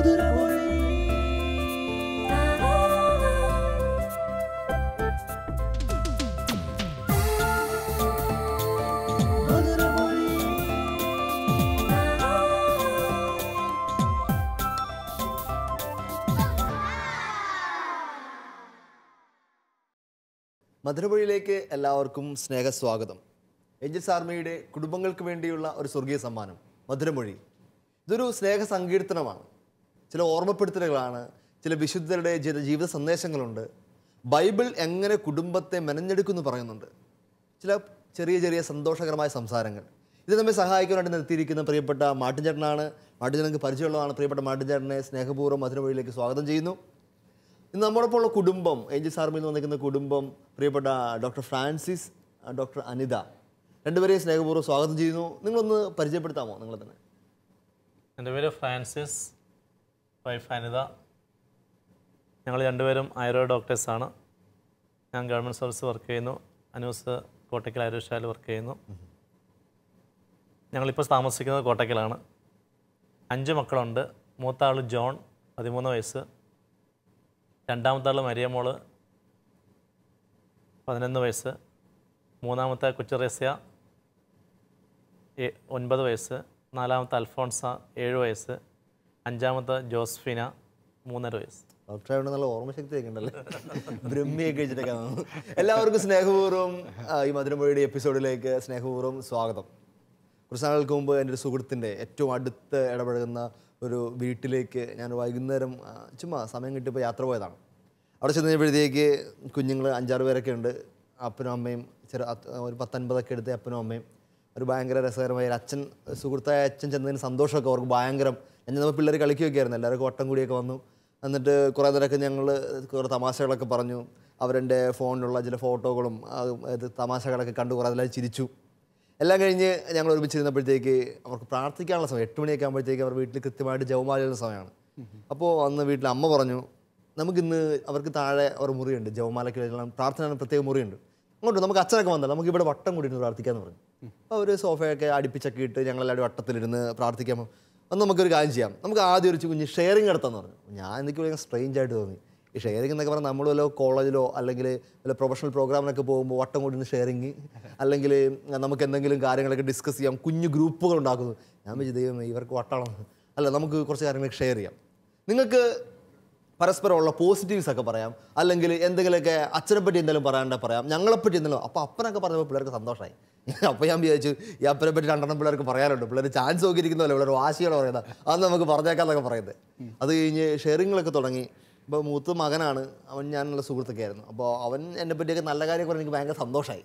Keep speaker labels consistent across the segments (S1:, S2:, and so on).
S1: മധുരമൊഴിയിലേക്ക് എല്ലാവർക്കും സ്നേഹസ്വാഗതം. ഏഞ്ചൽസ് ആർമിയുടെ കുടുംബങ്ങൾക്ക് വേണ്ടിയുള്ള ഒരു സ്വർഗീയ സമ്മാനം മധുരമൊഴി. ഇതൊരു സ്നേഹ സങ്കീർത്തനമാണ്. ചില ഓർമ്മപ്പെടുത്തലുകളാണ്, ചില വിശുദ്ധരുടെ ജീവിത സന്ദേശങ്ങളുണ്ട്. ബൈബിൾ എങ്ങനെ കുടുംബത്തെ മെനഞ്ഞെടുക്കുമെന്ന് പറയുന്നുണ്ട്. ചില ചെറിയ ചെറിയ സന്തോഷകരമായ സംസാരങ്ങൾ. ഇത് നമ്മെ സഹായിക്കാനായിട്ട് നിർത്തിയിരിക്കുന്ന പ്രിയപ്പെട്ട മാർട്ടിൻ ചേട്ടനാണ്. മാർട്ടിൻ ചേട്ടനക്ക് പരിചയമുള്ളതാണ്. പ്രിയപ്പെട്ട മാർട്ടിൻ ചേട്ടനെ സ്നേഹപൂർവ്വം മധുരമൊഴിയിലേക്ക് സ്വാഗതം ചെയ്യുന്നു. ഇന്ന് നമ്മോടൊപ്പം ഉള്ള കുടുംബം, ഏഞ്ചൽസ് ആർമിയിൽ നിന്ന് വന്നിരിക്കുന്ന കുടുംബം, പ്രിയപ്പെട്ട ഡോക്ടർ ഫ്രാൻസിസ്, ഡോക്ടർ അനിത, രണ്ടുപേരെയും സ്നേഹപൂർവ്വം സ്വാഗതം ചെയ്യുന്നു. നിങ്ങളൊന്ന് പരിചയപ്പെടുത്താമോ നിങ്ങൾ തന്നെ?
S2: എൻ്റെ പേര് ഫ്രാൻസിസ്, വൈഫ് അനിത. ഞങ്ങൾ രണ്ടുപേരും ആയുർവേദ ഡോക്ടേഴ്സാണ്. ഞാൻ ഗവൺമെൻറ് സർവീസ് വർക്ക് ചെയ്യുന്നു. അനൂസ് കോട്ടയ്ക്കൽ ആയുർവേദശാലയിൽ വർക്ക് ചെയ്യുന്നു. ഞങ്ങളിപ്പോൾ താമസിക്കുന്നത് കോട്ടയ്ക്കലാണ്. 5 മക്കളുണ്ട്. മൂത്ത ആൾ ജോൺ, 13 വയസ്സ്. രണ്ടാമത്തെ ആൾ മരിയമോള്, 11 വയസ്സ്. മൂന്നാമത്തെ കൊച്ചുറേസ്യ, 9 വയസ്സ്. നാലാമത്തെ അൽഫോൺസ, 7 വയസ്സ്. അഞ്ചാമത്തെ ജോസ്ഫിന, 3.5 വയസ്സ്.
S1: ഡോക്ടറായോണ്ട് നല്ല ഓർമ്മശക്തി ഒക്കെ ഉണ്ടല്ലേ, ബ്രഹ്മിയൊക്കെ വെച്ചിട്ടൊക്കെ. എല്ലാവർക്കും സ്നേഹപൂർവ്വം ഈ മധുരമൊഴിയുടെ എപ്പിസോഡിലേക്ക് സ്നേഹപൂർവ്വം സ്വാഗതം. കുറച്ച് നാളുകൾക്ക് മുമ്പ് എൻ്റെ ഒരു സുഹൃത്തിൻ്റെ ഏറ്റവും അടുത്ത് ഇടപഴകുന്ന ഒരു വീട്ടിലേക്ക് ഞാൻ വൈകുന്നേരം ചുമ്മാ സമയം കിട്ടിയപ്പോൾ യാത്ര പോയതാണ്. അവിടെ ചെന്ന് കഴിഞ്ഞപ്പോഴത്തേക്ക് കുഞ്ഞുങ്ങൾ 5-6 പേരൊക്കെ ഉണ്ട്. അപ്പനും അമ്മയും ഒരു 10-50 എടുത്ത് അപ്പനും അമ്മയും. ഒരു ഭയങ്കര രസകരമായ ഒരു അച്ഛൻ, സുഹൃത്തായ അച്ഛൻ ചെന്നതിന് സന്തോഷമൊക്കെ അവർക്ക് ഭയങ്കരം. നമ്മൾ പിള്ളേർ കളിക്കുകയൊക്കെ ആയിരുന്നു. എല്ലാവർക്കും വട്ടം കൂടിയൊക്കെ വന്നു. എന്നിട്ട് കുറേ നേരമൊക്കെ ഞങ്ങൾ കുറേ തമാശകളൊക്കെ പറഞ്ഞു. അവരെൻ്റെ ഫോണിലുള്ള ചില ഫോട്ടോകളും തമാശകളൊക്കെ കണ്ട് കുറേ അതിൽ ചിരിച്ചു. എല്ലാം കഴിഞ്ഞ് ഞങ്ങൾ ഒരുമിച്ചിരുന്നപ്പോഴത്തേക്ക് അവർക്ക് പ്രാർത്ഥിക്കാനുള്ള സമയം 8 മണിയൊക്കെ ആകുമ്പോഴത്തേക്ക് അവർ വീട്ടിൽ കൃത്യമായിട്ട് ജപമാലയുള്ള സമയമാണ്. അപ്പോൾ അന്ന് വീട്ടിൽ അമ്മ പറഞ്ഞു, നമുക്കിന്ന് അവർക്ക് താഴെ ഒരു മുറിയുണ്ട്, ജപമാലയ്ക്ക് പ്രാർത്ഥന പ്രത്യേക മുറിയുണ്ട്, അങ്ങോട്ട് നമുക്ക് അച്ഛനൊക്കെ വന്നല്ലോ, നമുക്ക് ഇവിടെ വട്ടം കൂടി ഇരുന്ന് പ്രാർത്ഥിക്കാമെന്ന് പറഞ്ഞു. അപ്പോൾ അവർ സോഫയൊക്കെ അടുപ്പിച്ചൊക്കെ ഇട്ട് ഞങ്ങളെല്ലാവരും വട്ടത്തിലിരുന്ന് പ്രാർത്ഥിക്കാമോ. അന്ന് നമുക്കൊരു കാര്യം ചെയ്യാം, നമുക്ക് ആദ്യം ഒരു കുഞ്ഞ് ഷെയറിങ് നടത്താമെന്ന് പറഞ്ഞു. ഞാൻ എനിക്ക് ഭയങ്കര സ്ട്രെയിഞ്ച് ആയിട്ട് തോന്നി. ഈ ഷെയറിംഗ് എന്നൊക്കെ പറഞ്ഞാൽ നമ്മൾ വല്ല കോളേജിലോ അല്ലെങ്കിൽ വല്ല പ്രൊഫഷണൽ പ്രോഗ്രാമിനൊക്കെ പോകുമ്പോൾ വട്ടം കൂടി ഷെയറിങ്, അല്ലെങ്കിൽ നമുക്ക് എന്തെങ്കിലും കാര്യങ്ങളൊക്കെ ഡിസ്കസ് ചെയ്യാം, കുഞ്ഞു ഗ്രൂപ്പുകൾ ഉണ്ടാക്കുന്നു. ഞാൻ വിചാരിച്ചു ദൈവമേ ഇവർക്ക് വട്ടമാണ്, അല്ല നമുക്ക് കുറച്ച് കാര്യങ്ങളൊക്കെ ഷെയർ ചെയ്യാം. നിങ്ങൾക്ക് പരസ്പരമുള്ള പോസിറ്റീവ്സ് ഒക്കെ പറയാം, അല്ലെങ്കിൽ എന്തെങ്കിലുമൊക്കെ അച്ഛനെ പറ്റി എന്തെങ്കിലും പറയാം, ഞങ്ങളെപ്പറ്റി എന്തെങ്കിലും. അപ്പോൾ അപ്പനൊക്കെ പറഞ്ഞപ്പോൾ പിള്ളേർക്ക് സന്തോഷമായി. അപ്പോൾ ഞാൻ വിചാരിച്ചു ഈ അപ്പനെ പറ്റി 2 പിള്ളേർക്ക് പറയാനുണ്ട്. പിള്ളേർ ചാൻസ് നോക്കിയിരിക്കുന്നല്ലോ, പിള്ളേർ വാശിയോടെ പറയുന്നത്, അത് നമുക്ക് പറഞ്ഞേക്കാന്നൊക്കെ പറയുന്നത്. അത് കഴിഞ്ഞ് ഷെയറിങ്ങളൊക്കെ തുടങ്ങി. ഇപ്പോൾ മൂത്ത മകനാണ് അവൻ, ഞാനുള്ള സുഹൃത്തൊക്കെ ആയിരുന്നു. അപ്പോൾ അവൻ എന്നെ പറ്റിയൊക്കെ നല്ല കാര്യം പറഞ്ഞ് എനിക്ക് ഭയങ്കര സന്തോഷമായി.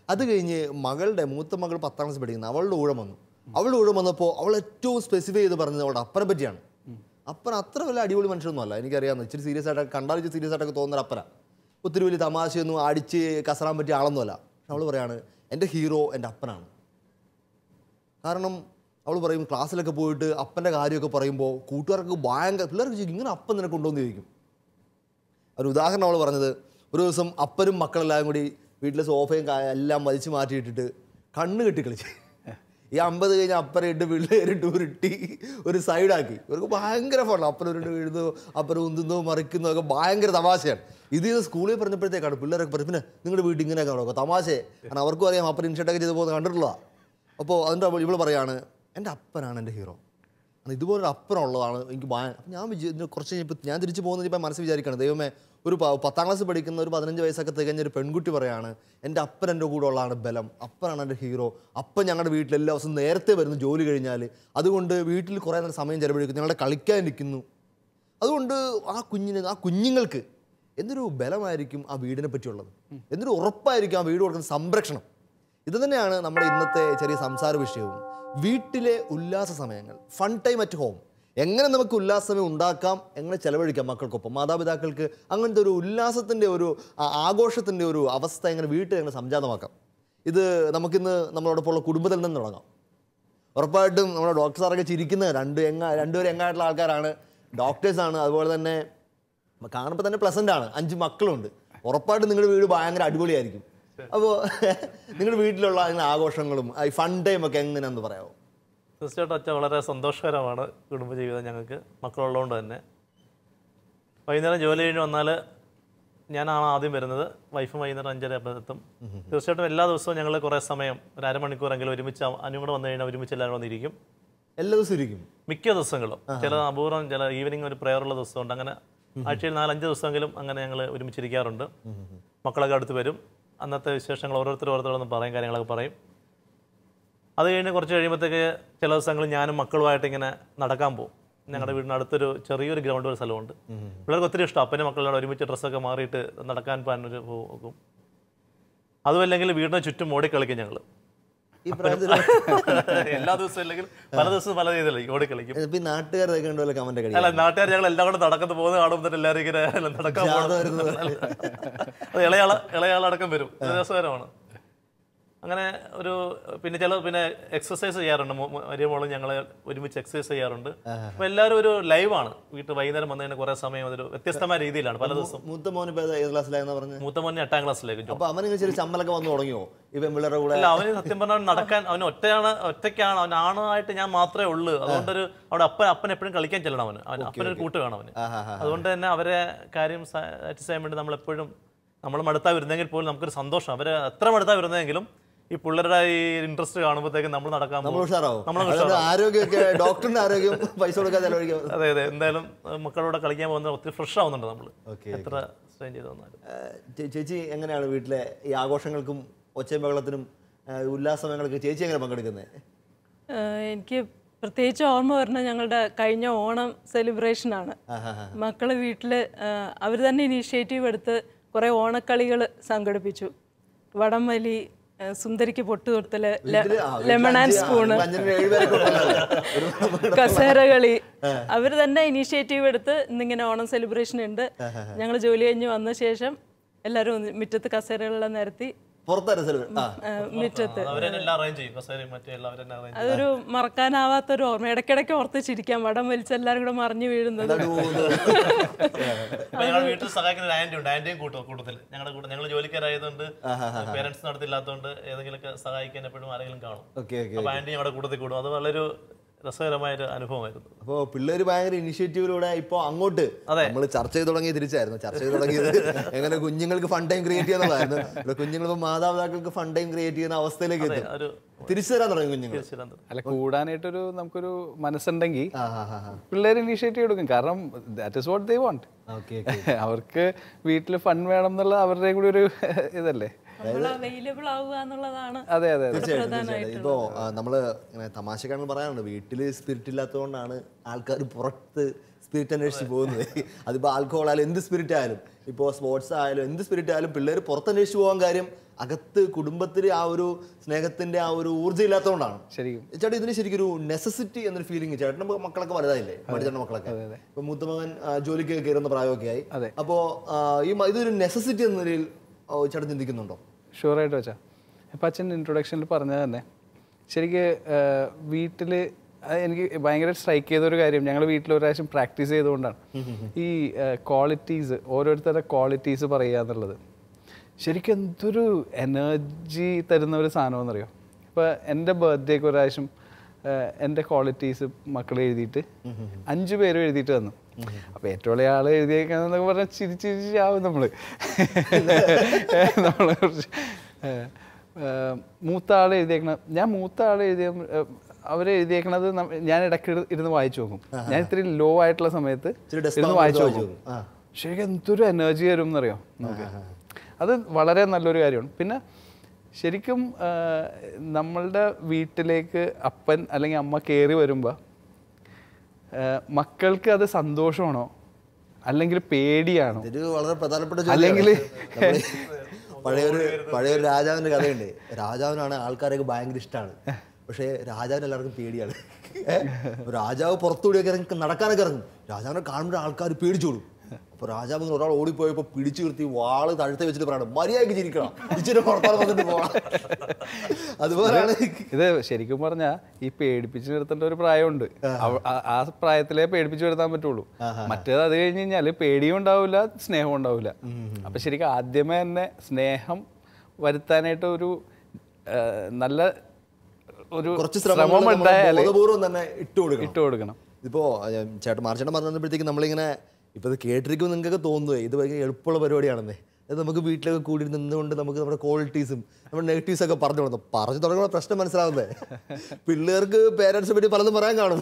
S1: അത് കഴിഞ്ഞ് മൂത്ത മകൾ 10ാം ക്ലാസ് പഠിക്കുന്നത്, അവളുടെ ഊഴം വന്നു. വന്നപ്പോൾ അവൾ ഏറ്റവും സ്പെസിഫൈ ചെയ്ത് പറഞ്ഞത് അവളുടെ അപ്പനെ പറ്റിയാണ്. അപ്പൻ അത്ര വലിയ അടിപൊളി മനുഷ്യനൊന്നും അല്ല, എനിക്കറിയാവുന്ന. ഇച്ചിരി സീരിയസ് ആയിട്ട് കണ്ടാൽ സീരിയസ് ആയിട്ടൊക്കെ തോന്നുന്ന അപ്പന, ഒത്തിരി വലിയ തമാശയൊന്നും അടിച്ച് കസറാൻ പറ്റിയ ആളൊന്നുമല്ല. പക്ഷെ അവൾ പറയാണ് എൻ്റെ ഹീറോ എൻ്റെ അപ്പനാണ്. കാരണം അവൾ പറയും ക്ലാസ്സിലൊക്കെ പോയിട്ട് അപ്പൻ്റെ കാര്യമൊക്കെ പറയുമ്പോൾ കൂട്ടുകാർക്ക് ഭയങ്കര, പിള്ളേർക്ക് ചോദിക്കും ഇങ്ങനെ അപ്പൻ നിനക്ക് ഉണ്ടോയെന്ന് ചോദിക്കും. ഒരു ഉദാഹരണം അവൾ പറഞ്ഞത്, ഒരു ദിവസം അപ്പനും മക്കളെല്ലാം കൂടി വീട്ടിലെ സോഫയും എല്ലാം വലിച്ചു മാറ്റിയിട്ടിട്ട് കണ്ണ് കെട്ടി കളിച്ച്. ഈ 50 കഴിഞ്ഞ് അപ്പനെ ഇട്ട് പിള്ളേരിട്ട് ഉരുട്ടി ഒരു സൈഡാക്കി. ഇവർക്ക് ഭയങ്കര ഫോൺ. അപ്പനൊരിട്ട് വീഴുന്നു, അപ്പനെ ഉന്തുന്നോ മറിക്കുന്നോ ഒക്കെ ഭയങ്കര തമാശയാണ്. ഇത് സ്കൂളിൽ പറഞ്ഞപ്പോഴത്തേക്കാണ് പിള്ളേരൊക്കെ പറഞ്ഞു പിന്നെ നിങ്ങളുടെ വീട്ടിൽ ഇങ്ങനെയൊക്കെ നടക്കും തമാശയെ. കാരണം അവർക്കും അറിയാം അപ്പൻ ഇൻഷർട്ടൊക്കെ ചെയ്ത് പോകുന്നത് കണ്ടിട്ടുള്ളതാണ്. അപ്പോൾ അതിൻ്റെ ഇവൾ പറയാണ് എൻ്റെ അപ്പനാണ് എൻ്റെ ഹീറോ. ഇതുപോലൊരു അപ്പനുള്ളതാണ് എനിക്ക് അപ്പം ഞാൻ കുറച്ച് കഴിഞ്ഞപ്പോൾ ഞാൻ തിരിച്ച് പോകുന്നത് ഇപ്പം മനസ്സിൽ വിചാരിക്കുകയാണ്, ദൈവമേ ഒരു 10ാം ക്ലാസ് പഠിക്കുന്ന ഒരു 15 വയസ്സൊക്കെ തികഞ്ഞൊരു പെൺകുട്ടി പറയാണ് എൻ്റെ അപ്പൻ എൻ്റെ കൂടെ ഉള്ളതാണ് ബലം, അപ്പനാണ് എൻ്റെ ഹീറോ. അപ്പൻ ഞങ്ങളുടെ വീട്ടിൽ എല്ലാ ദിവസവും നേരത്തെ വരുന്നു ജോലി കഴിഞ്ഞാൽ, അതുകൊണ്ട് വീട്ടിൽ കുറേ നേരം സമയം ചെലവഴിക്കുന്നു, ഞങ്ങളുടെ കളിക്കാനിരിക്കുന്നു. അതുകൊണ്ട് ആ കുഞ്ഞുങ്ങൾക്ക് എന്തൊരു ബലമായിരിക്കും ആ വീടിനെ പറ്റിയുള്ളത്, എന്തൊരു ഉറപ്പായിരിക്കും ആ വീട് കൊടുക്കുന്ന സംരക്ഷണം. ഇത് തന്നെയാണ് നമ്മുടെ ഇന്നത്തെ ചെറിയ സംസാര വിഷയവും. വീട്ടിലെ ഉല്ലാസ സമയങ്ങൾ, ഫൺ ടൈം അറ്റ് ഹോം. എങ്ങനെ നമുക്ക് ഉല്ലാസ സമയം ഉണ്ടാക്കാം, എങ്ങനെ ചെലവഴിക്കാം മക്കൾക്കൊപ്പം, മാതാപിതാക്കൾക്ക് അങ്ങനത്തെ ഒരു ഉല്ലാസത്തിൻ്റെ ഒരു ആഘോഷത്തിൻ്റെ ഒരു അവസ്ഥ എങ്ങനെ വീട്ടിൽ എങ്ങനെ സംജാതമാക്കാം. ഇത് നമുക്കിന്ന് നമ്മളോടൊപ്പം ഉള്ള കുടുംബത്തിൽ നിന്ന് തുടങ്ങാം. ഉറപ്പായിട്ടും നമ്മുടെ ഡോക്ടർ സാറൊക്കെ ചിരിക്കുന്നത് രണ്ടുപേരും യങ്ങായിട്ടുള്ള ആൾക്കാരാണ്, ഡോക്ടേഴ്സാണ്. അതുപോലെ തന്നെ കാണുമ്പോൾ തന്നെ പ്ലസൻ്റ് ആണ്. 5 മക്കളുണ്ട്. ഉറപ്പായിട്ടും നിങ്ങളുടെ വീട് ഭയങ്കര അടിപൊളിയായിരിക്കും. അപ്പോൾ നിങ്ങളുടെ വീട്ടിലുള്ള ആഘോഷങ്ങളും ഈ ഫൺ ടൈം ഒക്കെ എങ്ങനെയാണെന്ന് പറയാമോ?
S2: തീർച്ചയായിട്ടും അച്ഛൻ വളരെ സന്തോഷകരമാണ് കുടുംബജീവിതം ഞങ്ങൾക്ക്, മക്കളുള്ളതുകൊണ്ട് തന്നെ. വൈകുന്നേരം ജോലി കഴിഞ്ഞ് വന്നാൽ ഞാനാണ് ആദ്യം വരുന്നത്, വൈഫും വൈകുന്നേരം 5:30 എത്തും. തീർച്ചയായിട്ടും എല്ലാ ദിവസവും ഞങ്ങൾ കുറേ സമയം, ഒരു അരമണിക്കൂറെങ്കിലും ഒരുമിച്ച്, അനുവും കൂടെ വന്നു കഴിഞ്ഞാൽ ഒരുമിച്ച് എല്ലാവരും വന്നിരിക്കും.
S1: എല്ലാ ദിവസവും ഇരിക്കും?
S2: മിക്ക ദിവസങ്ങളും, ചില അപൂർവം, ചില ഈവനിങ് ഒരു പ്രയറുള്ള ദിവസമുണ്ട്. അങ്ങനെ ആഴ്ചയിൽ 4-5 ദിവസമെങ്കിലും അങ്ങനെ ഞങ്ങൾ ഒരുമിച്ചിരിക്കാറുണ്ട്. മക്കളൊക്കെ അടുത്ത് വരും, അന്നത്തെ വിശേഷങ്ങൾ ഓരോരുത്തരോന്ന് പറയും, കാര്യങ്ങളൊക്കെ പറയും. അത് കഴിഞ്ഞ് കുറച്ച് കഴിയുമ്പോഴത്തേക്ക് ചില ദിവസങ്ങളിൽ ഞാനും മക്കളുമായിട്ട് ഇങ്ങനെ നടക്കാൻ പോകും. ഞങ്ങളുടെ വീടിനടുത്തൊരു ചെറിയൊരു ഗ്രൗണ്ട്, ഒരു സ്ഥലമുണ്ട്. പിള്ളേർക്ക് ഒത്തിരി ഇഷ്ടം അപ്പനും മക്കളോട് ഒരുമിച്ച് ഡ്രസ്സൊക്കെ മാറിയിട്ട് നടക്കാൻ പോകാനൊരു പോകും. അതുമല്ലെങ്കിൽ വീടിന് ചുറ്റും ഓടിക്കളിക്കും ഞങ്ങൾ.
S1: ഈ പ്രായത്തിൽ
S2: എല്ലാ ദിവസവും അല്ലെങ്കിൽ പല ദിവസവും പല രീതിയിലായിരിക്കും ഓടിക്കളിക്കും.
S1: നാട്ടുകാരൊക്കെ ഉണ്ടല്ലോ കമന്റ് ഒക്കെ.
S2: അല്ല, നാട്ടുകാർ ഞങ്ങൾ എല്ലാം കൂടെ നടക്കുന്നത് പോകുന്ന കാണുമ്പോൾ എല്ലാവരും ഇങ്ങനെ നടക്കാൻ പോകുന്നത്. അത് ഇളയാളടക്കം വരും, രസകരമാണ്. അങ്ങനെ ഒരു പിന്നെ എക്സസൈസ് ചെയ്യാറുണ്ട്. വലിയ മോളും ഞങ്ങൾ ഒരുമിച്ച് എക്സസൈസ് ചെയ്യാറുണ്ട്. അപ്പോൾ എല്ലാവരും ഒരു ലൈവാണ്. വീട്ടിൽ വൈകുന്നേരം വന്നു കഴിഞ്ഞാൽ കുറേ സമയം അതൊരു വ്യത്യസ്തമായ രീതിയിലാണ് പല ദിവസം.
S1: മൂത്ത മോന് ക്ലാസ്സിലായെന്ന് പറഞ്ഞു?
S2: മൂത്ത മോന് 8ാം ക്ലാസ്സിലേക്ക്.
S1: അപ്പോൾ അവന് ചെറിയ ചമ്മലൊക്കെ വന്നു തുടങ്ങിയോ ഈ പെൺപിള്ളേരുടെ കൂടെ?
S2: അല്ല, അവന് സത്യം പറഞ്ഞാൽ നടക്കാൻ അവന് ഒറ്റയ്ക്കാണ്. അവൻ ആണായിട്ട് ഞാൻ മാത്രമേ ഉള്ളൂ. അതുകൊണ്ടൊരു അവിടെ അപ്പൻ എപ്പോഴും കളിക്കാൻ ചെല്ലണം. അവന് അപ്പനൊരു കൂട്ട് വേണം അവന്. അതുകൊണ്ട് തന്നെ അവരെ കാര്യം സാറ്റിസ്ഫൈ ചെയ്യാൻ വേണ്ടി നമ്മളെപ്പോഴും, നമ്മൾ മടുത്താ വരുന്നെങ്കിൽ പോലും നമുക്കൊരു സന്തോഷം. അവരെ എത്ര മടുത്താ വരുന്നതെങ്കിലും ഈ പിള്ളേരുടെ ഈ ഇൻട്രസ്റ്റ് കാണുമ്പോഴത്തേക്കും നമ്മൾ നടക്കാൻ
S1: ആരോഗ്യമൊക്കെ, ഡോക്ടറിന്റെ ആരോഗ്യം പൈസ കൊടുക്കാതെ.
S2: അതെ അതെ, എന്തായാലും മക്കളോടെ കളിക്കാൻ പോകുന്നത് ഒത്തിരി ഫ്രഷ് ആവുന്നുണ്ട് നമ്മൾ എത്ര സ്ട്രെയിൻ ചെയ്ത് വന്നാലും.
S1: ചേച്ചി എങ്ങനെയാണ് വീട്ടിലെ ഈ ആഘോഷങ്ങൾക്കും ഒച്ചയും ബഹളത്തിനും ഉല്ലാസമയങ്ങൾക്ക് ചേച്ചി എങ്ങനെ പങ്കെടുക്കുന്നത്?
S3: എനിക്ക് പ്രത്യേകിച്ച് ഓർമ്മ വരുന്നത് ഞങ്ങളുടെ കഴിഞ്ഞ ഓണം സെലിബ്രേഷനാണ്. മക്കള് വീട്ടില് അവർ തന്നെ ഇനീഷ്യേറ്റീവ് എടുത്ത് കുറേ ഓണക്കളികൾ സംഘടിപ്പിച്ചു. വടംവലി, സുന്ദരിക്ക് പൊട്ട് തൊടുത്തല്, ലെമൺ ആൻഡ് സ്പൂണ്, കസേരകളി, അവർ തന്നെ ഇനീഷ്യേറ്റീവ് എടുത്ത് ഇന്നിങ്ങനെ ഓണം സെലിബ്രേഷൻ ഉണ്ട്. ഞങ്ങൾ ജോലി കഴിഞ്ഞ് വന്ന ശേഷം എല്ലാവരും മുറ്റത്ത് കസേരകളെല്ലാം നിരത്തി മുറ്റത്ത്. അതൊരു മറക്കാനാവാത്തൊരു ഓർമ്മ. ഇടയ്ക്കിടയ്ക്ക് ഓർത്ത് ചിരിക്കാം, വടം വലിച്ച് എല്ലാവരും കൂടെ മറിഞ്ഞു വീഴുന്നത്.
S2: വീട്ടിൽ സഹായിക്കുന്ന ആന്റി ഉണ്ട്, ആന്റിയും കൂട്ടത്തിൽ ഞങ്ങളുടെ കൂടെ. ഞങ്ങൾ ജോലിക്കാരായതുകൊണ്ട് പേരൻസ് നടത്തില്ലാത്തതുകൊണ്ട് ഏതെങ്കിലുമൊക്കെ സഹായിക്കാൻ എപ്പോഴും ആരെങ്കിലും കാണും. അപ്പൊ ആന്റി ഞങ്ങളുടെ കൂട്ടത്തിൽ കൂടും. അത് വളരെ രസകരമായൊരു അനുഭവമായിരുന്നു.
S1: അപ്പോൾ പിള്ളേർ ഭയങ്കര ഇനിഷ്യേറ്റീവിലൂടെ ഇപ്പോൾ അങ്ങോട്ട് നമ്മൾ ചർച്ച ചെയ്ത് തുടങ്ങിയത് തിരിച്ചായിരുന്നു. ചർച്ച ചെയ്ത് തുടങ്ങിയത് എങ്ങനെ കുഞ്ഞുങ്ങൾക്ക് ഫൺ ടൈം ക്രിയേറ്റ് ചെയ്യാന്നുള്ളതായിരുന്നു. ഇവിടെ കുഞ്ഞുങ്ങളിപ്പോൾ മാതാപിതാക്കൾക്ക് ഫൺ ടൈം ക്രിയേറ്റ് ചെയ്യുന്ന അവസ്ഥയിലേക്ക് എത്തും, തിരിച്ചു തരാൻ തുടങ്ങി കുഞ്ഞുങ്ങൾ.
S4: അല്ല, കൂടാനായിട്ടൊരു നമുക്കൊരു മനസ്സുണ്ടെങ്കിൽ പിള്ളേർ ഇനീഷ്യേറ്റീവ് എടുക്കും. കാരണം that is what they want. അവർക്ക് വീട്ടിൽ ഫൺ വേണം എന്നുള്ള അവരുടെ കൂടി ഒരു ഇതല്ലേ.
S3: അതെ
S4: അതെ,
S1: തീർച്ചയായിട്ടും. ഇപ്പോ നമ്മള് തമാശക്കാണെന്ന് പറയാറുണ്ട്, വീട്ടില് സ്പിരിറ്റ് ഇല്ലാത്തതുകൊണ്ടാണ് ആൾക്കാർ പുറത്ത് സ്പിരിറ്റ് അന്വേഷിച്ച് പോകുന്നത്. അതിപ്പോൾ ആൽക്കഹോൾ ആയാലും എന്ത് സ്പിരിറ്റ് ആയാലും, ഇപ്പോൾ സ്പോർട്സ് ആയാലും എന്ത് സ്പിരിറ്റ് ആയാലും പിള്ളേർ പുറത്ത് അന്വേഷിച്ച് പോകാൻ കാര്യം അകത്ത് കുടുംബത്തിൽ ആ ഒരു സ്നേഹത്തിന്റെ ആ ഒരു ഊർജ്ജം ഇല്ലാത്തതുകൊണ്ടാണ്. ചേട്ടാ, ഇതിന് ശരിക്കും ഒരു നെസസിറ്റി എന്നൊരു ഫീലിംഗ്. ചേട്ടൻ്റെ മക്കളൊക്കെ വലുതായില്ലേ, പഠിച്ചേട്ടൻ്റെ മക്കളൊക്കെ. ഇപ്പൊ മൂത്ത മകൻ ജോലിക്ക് കയറുന്ന പ്രായമൊക്കെ ആയി. അപ്പോൾ ഇതൊരു നെസസിറ്റി എന്ന നിലയിൽ ചേട്ടൻ ചിന്തിക്കുന്നുണ്ടോ?
S4: ഷുവറായിട്ട് വെച്ചാൽ ഇപ്പം അച്ഛൻ ഇൻട്രൊഡക്ഷനിൽ പറഞ്ഞത് തന്നെ ശരിക്ക് വീട്ടിൽ എനിക്ക് ഭയങ്കര സ്ട്രൈക്ക് ചെയ്തൊരു കാര്യം, ഞങ്ങൾ വീട്ടിൽ ഒരു പ്രാവശ്യം പ്രാക്ടീസ് ചെയ്തുകൊണ്ടാണ് ഈ ക്വാളിറ്റീസ്, ഓരോരുത്തരുടെ ക്വാളിറ്റീസ് പറയുക എന്നുള്ളത്. ശരിക്കും എന്തൊരു എനർജി തരുന്ന ഒരു സാധനമെന്നറിയോ. ഇപ്പോൾ എൻ്റെ ബർത്ത്ഡേക്ക് ഒരു പ്രാവശ്യം എൻ്റെ ക്വാളിറ്റീസ് മക്കൾ എഴുതിയിട്ട് 5 പേരും എഴുതിയിട്ട് തന്നു. അപ്പോൾ ഏറ്റവും വലിയ ആൾ എഴുതിയേക്കാന്നൊക്കെ പറഞ്ഞാൽ ചിരിച്ചിരിച്ചാവും നമ്മളെ കുറിച്ച്. മൂത്ത ആൾ എഴുതിയ അവരെഴുതിയേക്കണത് ഞാൻ ഇടയ്ക്ക് ഇരുന്ന് വായിച്ചു നോക്കും. ഞാൻ ഇത്തിരി ലോ ആയിട്ടുള്ള സമയത്ത് ഇരുന്ന് വായിച്ചു നോക്കും. ശരിക്കും എന്തൊരു എനർജി തരും എന്നറിയോ നമുക്ക്. അത് വളരെ നല്ലൊരു കാര്യമാണ്. പിന്നെ ശരിക്കും നമ്മളുടെ വീട്ടിലേക്ക് അപ്പൻ അല്ലെങ്കിൽ അമ്മ കയറി വരുമ്പോൾ മക്കൾക്ക് അത് സന്തോഷമാണോ അല്ലെങ്കിൽ പേടിയാണോ?
S1: വളരെ പ്രധാനപ്പെട്ട
S4: അല്ലെങ്കിൽ
S1: പഴയൊരു രാജാവിന്റെ കഥയുണ്ട്. രാജാവിനാണ് ആൾക്കാരൊക്കെ ഭയങ്കര ഇഷ്ടമാണ്, പക്ഷേ രാജാവിന് എല്ലാവർക്കും പേടിയാണ്. രാജാവ് പുറത്തുകൂടിയൊക്കെ നടക്കാനൊക്കെ ഇറങ്ങും. രാജാവിനെ കാണുമ്പോൾ ആൾക്കാർ പേടിച്ചോളും. അപ്പോൾ രാജാവ് ഒരാൾ ഓടിപ്പോയപ്പോൾ പിടിച്ചു നിർത്തി വാള് താഴ്ത്തി വെച്ചിട്ട് പറയണം, മര്യാദയ്ക്ക് ചിരിക്കണം, ഇച്ചിരി പുറത്താൽ വന്നിട്ട് പോകണം. അതുപോലെയാണ്
S4: ഇത്. ശരിക്കും പറഞ്ഞാൽ ഈ പേടിപ്പിച്ച് നിർത്തേണ്ട ഒരു പ്രായമുണ്ട്. ആ പ്രായത്തിലേ പേടിപ്പിച്ച് നിർത്താൻ പറ്റുള്ളൂ. മറ്റേത് അത് കഴിഞ്ഞ് കഴിഞ്ഞാൽ പേടിയും ഉണ്ടാവില്ല, സ്നേഹവും ഉണ്ടാവില്ല. അപ്പം ശരിക്കും ആദ്യമേ തന്നെ സ്നേഹം വരുത്താനായിട്ട് ഒരു നല്ല
S1: കുറച്ച്
S4: ശ്രമം ഉണ്ടായാൽ
S1: ബോധപൂർവ്വം തന്നെ ഇട്ട്
S4: കൊടുക്കണം.
S1: ഇപ്പോൾ ചേട്ടൻ മാർച്ചേട്ടൻ പറഞ്ഞപ്പോഴത്തേക്ക് നമ്മളിങ്ങനെ ഇപ്പോൾ ഇത് കേട്ടിരിക്കുമ്പോൾ നിങ്ങൾക്കൊക്കെ തോന്നുവേ ഇത് ഭയങ്കര എളുപ്പമുള്ള പരിപാടിയാണെന്നേ. അത് നമുക്ക് വീട്ടിലൊക്കെ കൂടി നിന്നുകൊണ്ട് നമുക്ക് നമ്മുടെ ക്വാളിറ്റീസും നമ്മുടെ നെഗറ്റീവ്സൊക്കെ പറഞ്ഞു തുടങ്ങുമ്പോൾ പ്രശ്നം മനസ്സിലാവുന്നേ. പിള്ളേർക്ക് പേരൻസിനെ പറ്റി പലതും പറയാൻ കാണും.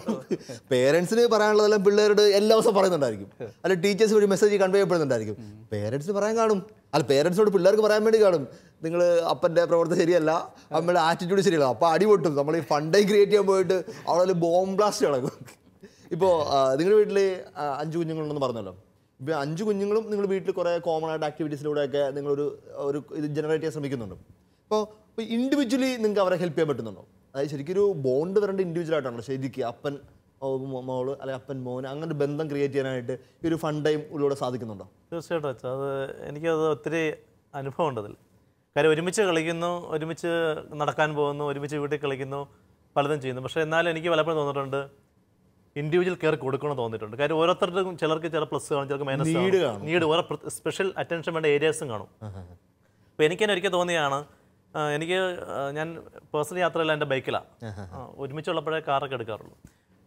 S1: പേരൻസിന് പറയാനുള്ളതെല്ലാം പിള്ളേരോട് എല്ലാ ദിവസവും പറയുന്നുണ്ടായിരിക്കും, അല്ല ടീച്ചേഴ്സ് വഴി മെസ്സേജ് കൺവേ ചെയ്യപ്പെടുന്നുണ്ടായിരിക്കും. പേരൻസിന് പറയാൻ കാണും, അല്ല പേരൻസിനോട് പിള്ളേർക്ക് പറയാൻ വേണ്ടി കാണും, നിങ്ങൾ അപ്പൻ്റെ പ്രവർത്തനം ശരിയല്ല, അമ്മയുടെ ആറ്റിറ്റ്യൂഡ് ശരിയല്ല. അപ്പോൾ അടി പൊട്ടും. നമ്മൾ ഈ ഫണ്ടേ ക്രിയേറ്റ് ചെയ്യാൻ പോയിട്ട് അവിടെ ബോംബ് ബ്ലാസ്റ്റ് നടക്കും. ഇപ്പോൾ നിങ്ങളുടെ വീട്ടിൽ 5 കുഞ്ഞുങ്ങളുണ്ടെന്ന് പറഞ്ഞല്ലോ. ഇപ്പോൾ 5 കുഞ്ഞുങ്ങളും നിങ്ങൾ വീട്ടിൽ കുറേ കോമൺ ആയിട്ട് ആക്ടിവിറ്റീസിലൂടെയൊക്കെ നിങ്ങളൊരു ഇത് ജനറേറ്റ് ചെയ്യാൻ ശ്രമിക്കുന്നുണ്ട്. ഇപ്പോൾ ഇൻഡിവിജ്വലി നിങ്ങൾക്ക് അവരെ ഹെൽപ്പ് ചെയ്യാൻ പറ്റുന്നുണ്ടോ? അതായത് ശരിക്കും ഒരു ബോണ്ട് വരേണ്ട ഇൻഡിവിജ്വൽ ആയിട്ടാണല്ലോ ശരിക്കും അപ്പൻ മോള് അല്ലെങ്കിൽ അപ്പൻ മോന് അങ്ങനെ ഒരു ബന്ധം ക്രിയേറ്റ് ചെയ്യാനായിട്ട് ഈ ഒരു ഫണ്ട് ടൈം ഉള്ളിലൂടെ സാധിക്കുന്നുണ്ടോ?
S2: തീർച്ചയായിട്ടും അച്ഛാ, അത് എനിക്കത് ഒത്തിരി അനുഭവം ഉണ്ട് അതിൽ. കാര്യം ഒരുമിച്ച് കളിക്കുന്നു, ഒരുമിച്ച് നടക്കാൻ പോകുന്നു, ഒരുമിച്ച് വീട്ടിൽ കളിക്കുന്നു, പലതും ചെയ്യുന്നു. പക്ഷേ എന്നാലും എനിക്ക് പലപ്പോഴും തോന്നിയിട്ടുണ്ട് ഇൻഡിവിജ്വൽ കെയർ കൊടുക്കണമെന്ന് തോന്നിയിട്ടുണ്ട്. കാര്യം ഓരോരുത്തർക്കും ചിലർക്ക് ചില പ്ലസ് കാണും, ചിലർക്ക് മൈനസ് നീഡ്, ഓരോ സ്പെഷ്യൽ അറ്റൻഷൻ വേണ്ട ഏരിയാസും കാണും. അപ്പോൾ എനിക്ക് തന്നെ ഒരിക്കൽ തോന്നിയാണ്, ഞാൻ പേഴ്സണൽ യാത്രയല്ല എൻ്റെ ബൈക്കിലാണ്, ഒരുമിച്ചുള്ളപ്പോഴേ കാറൊക്കെ എടുക്കാറുള്ളൂ.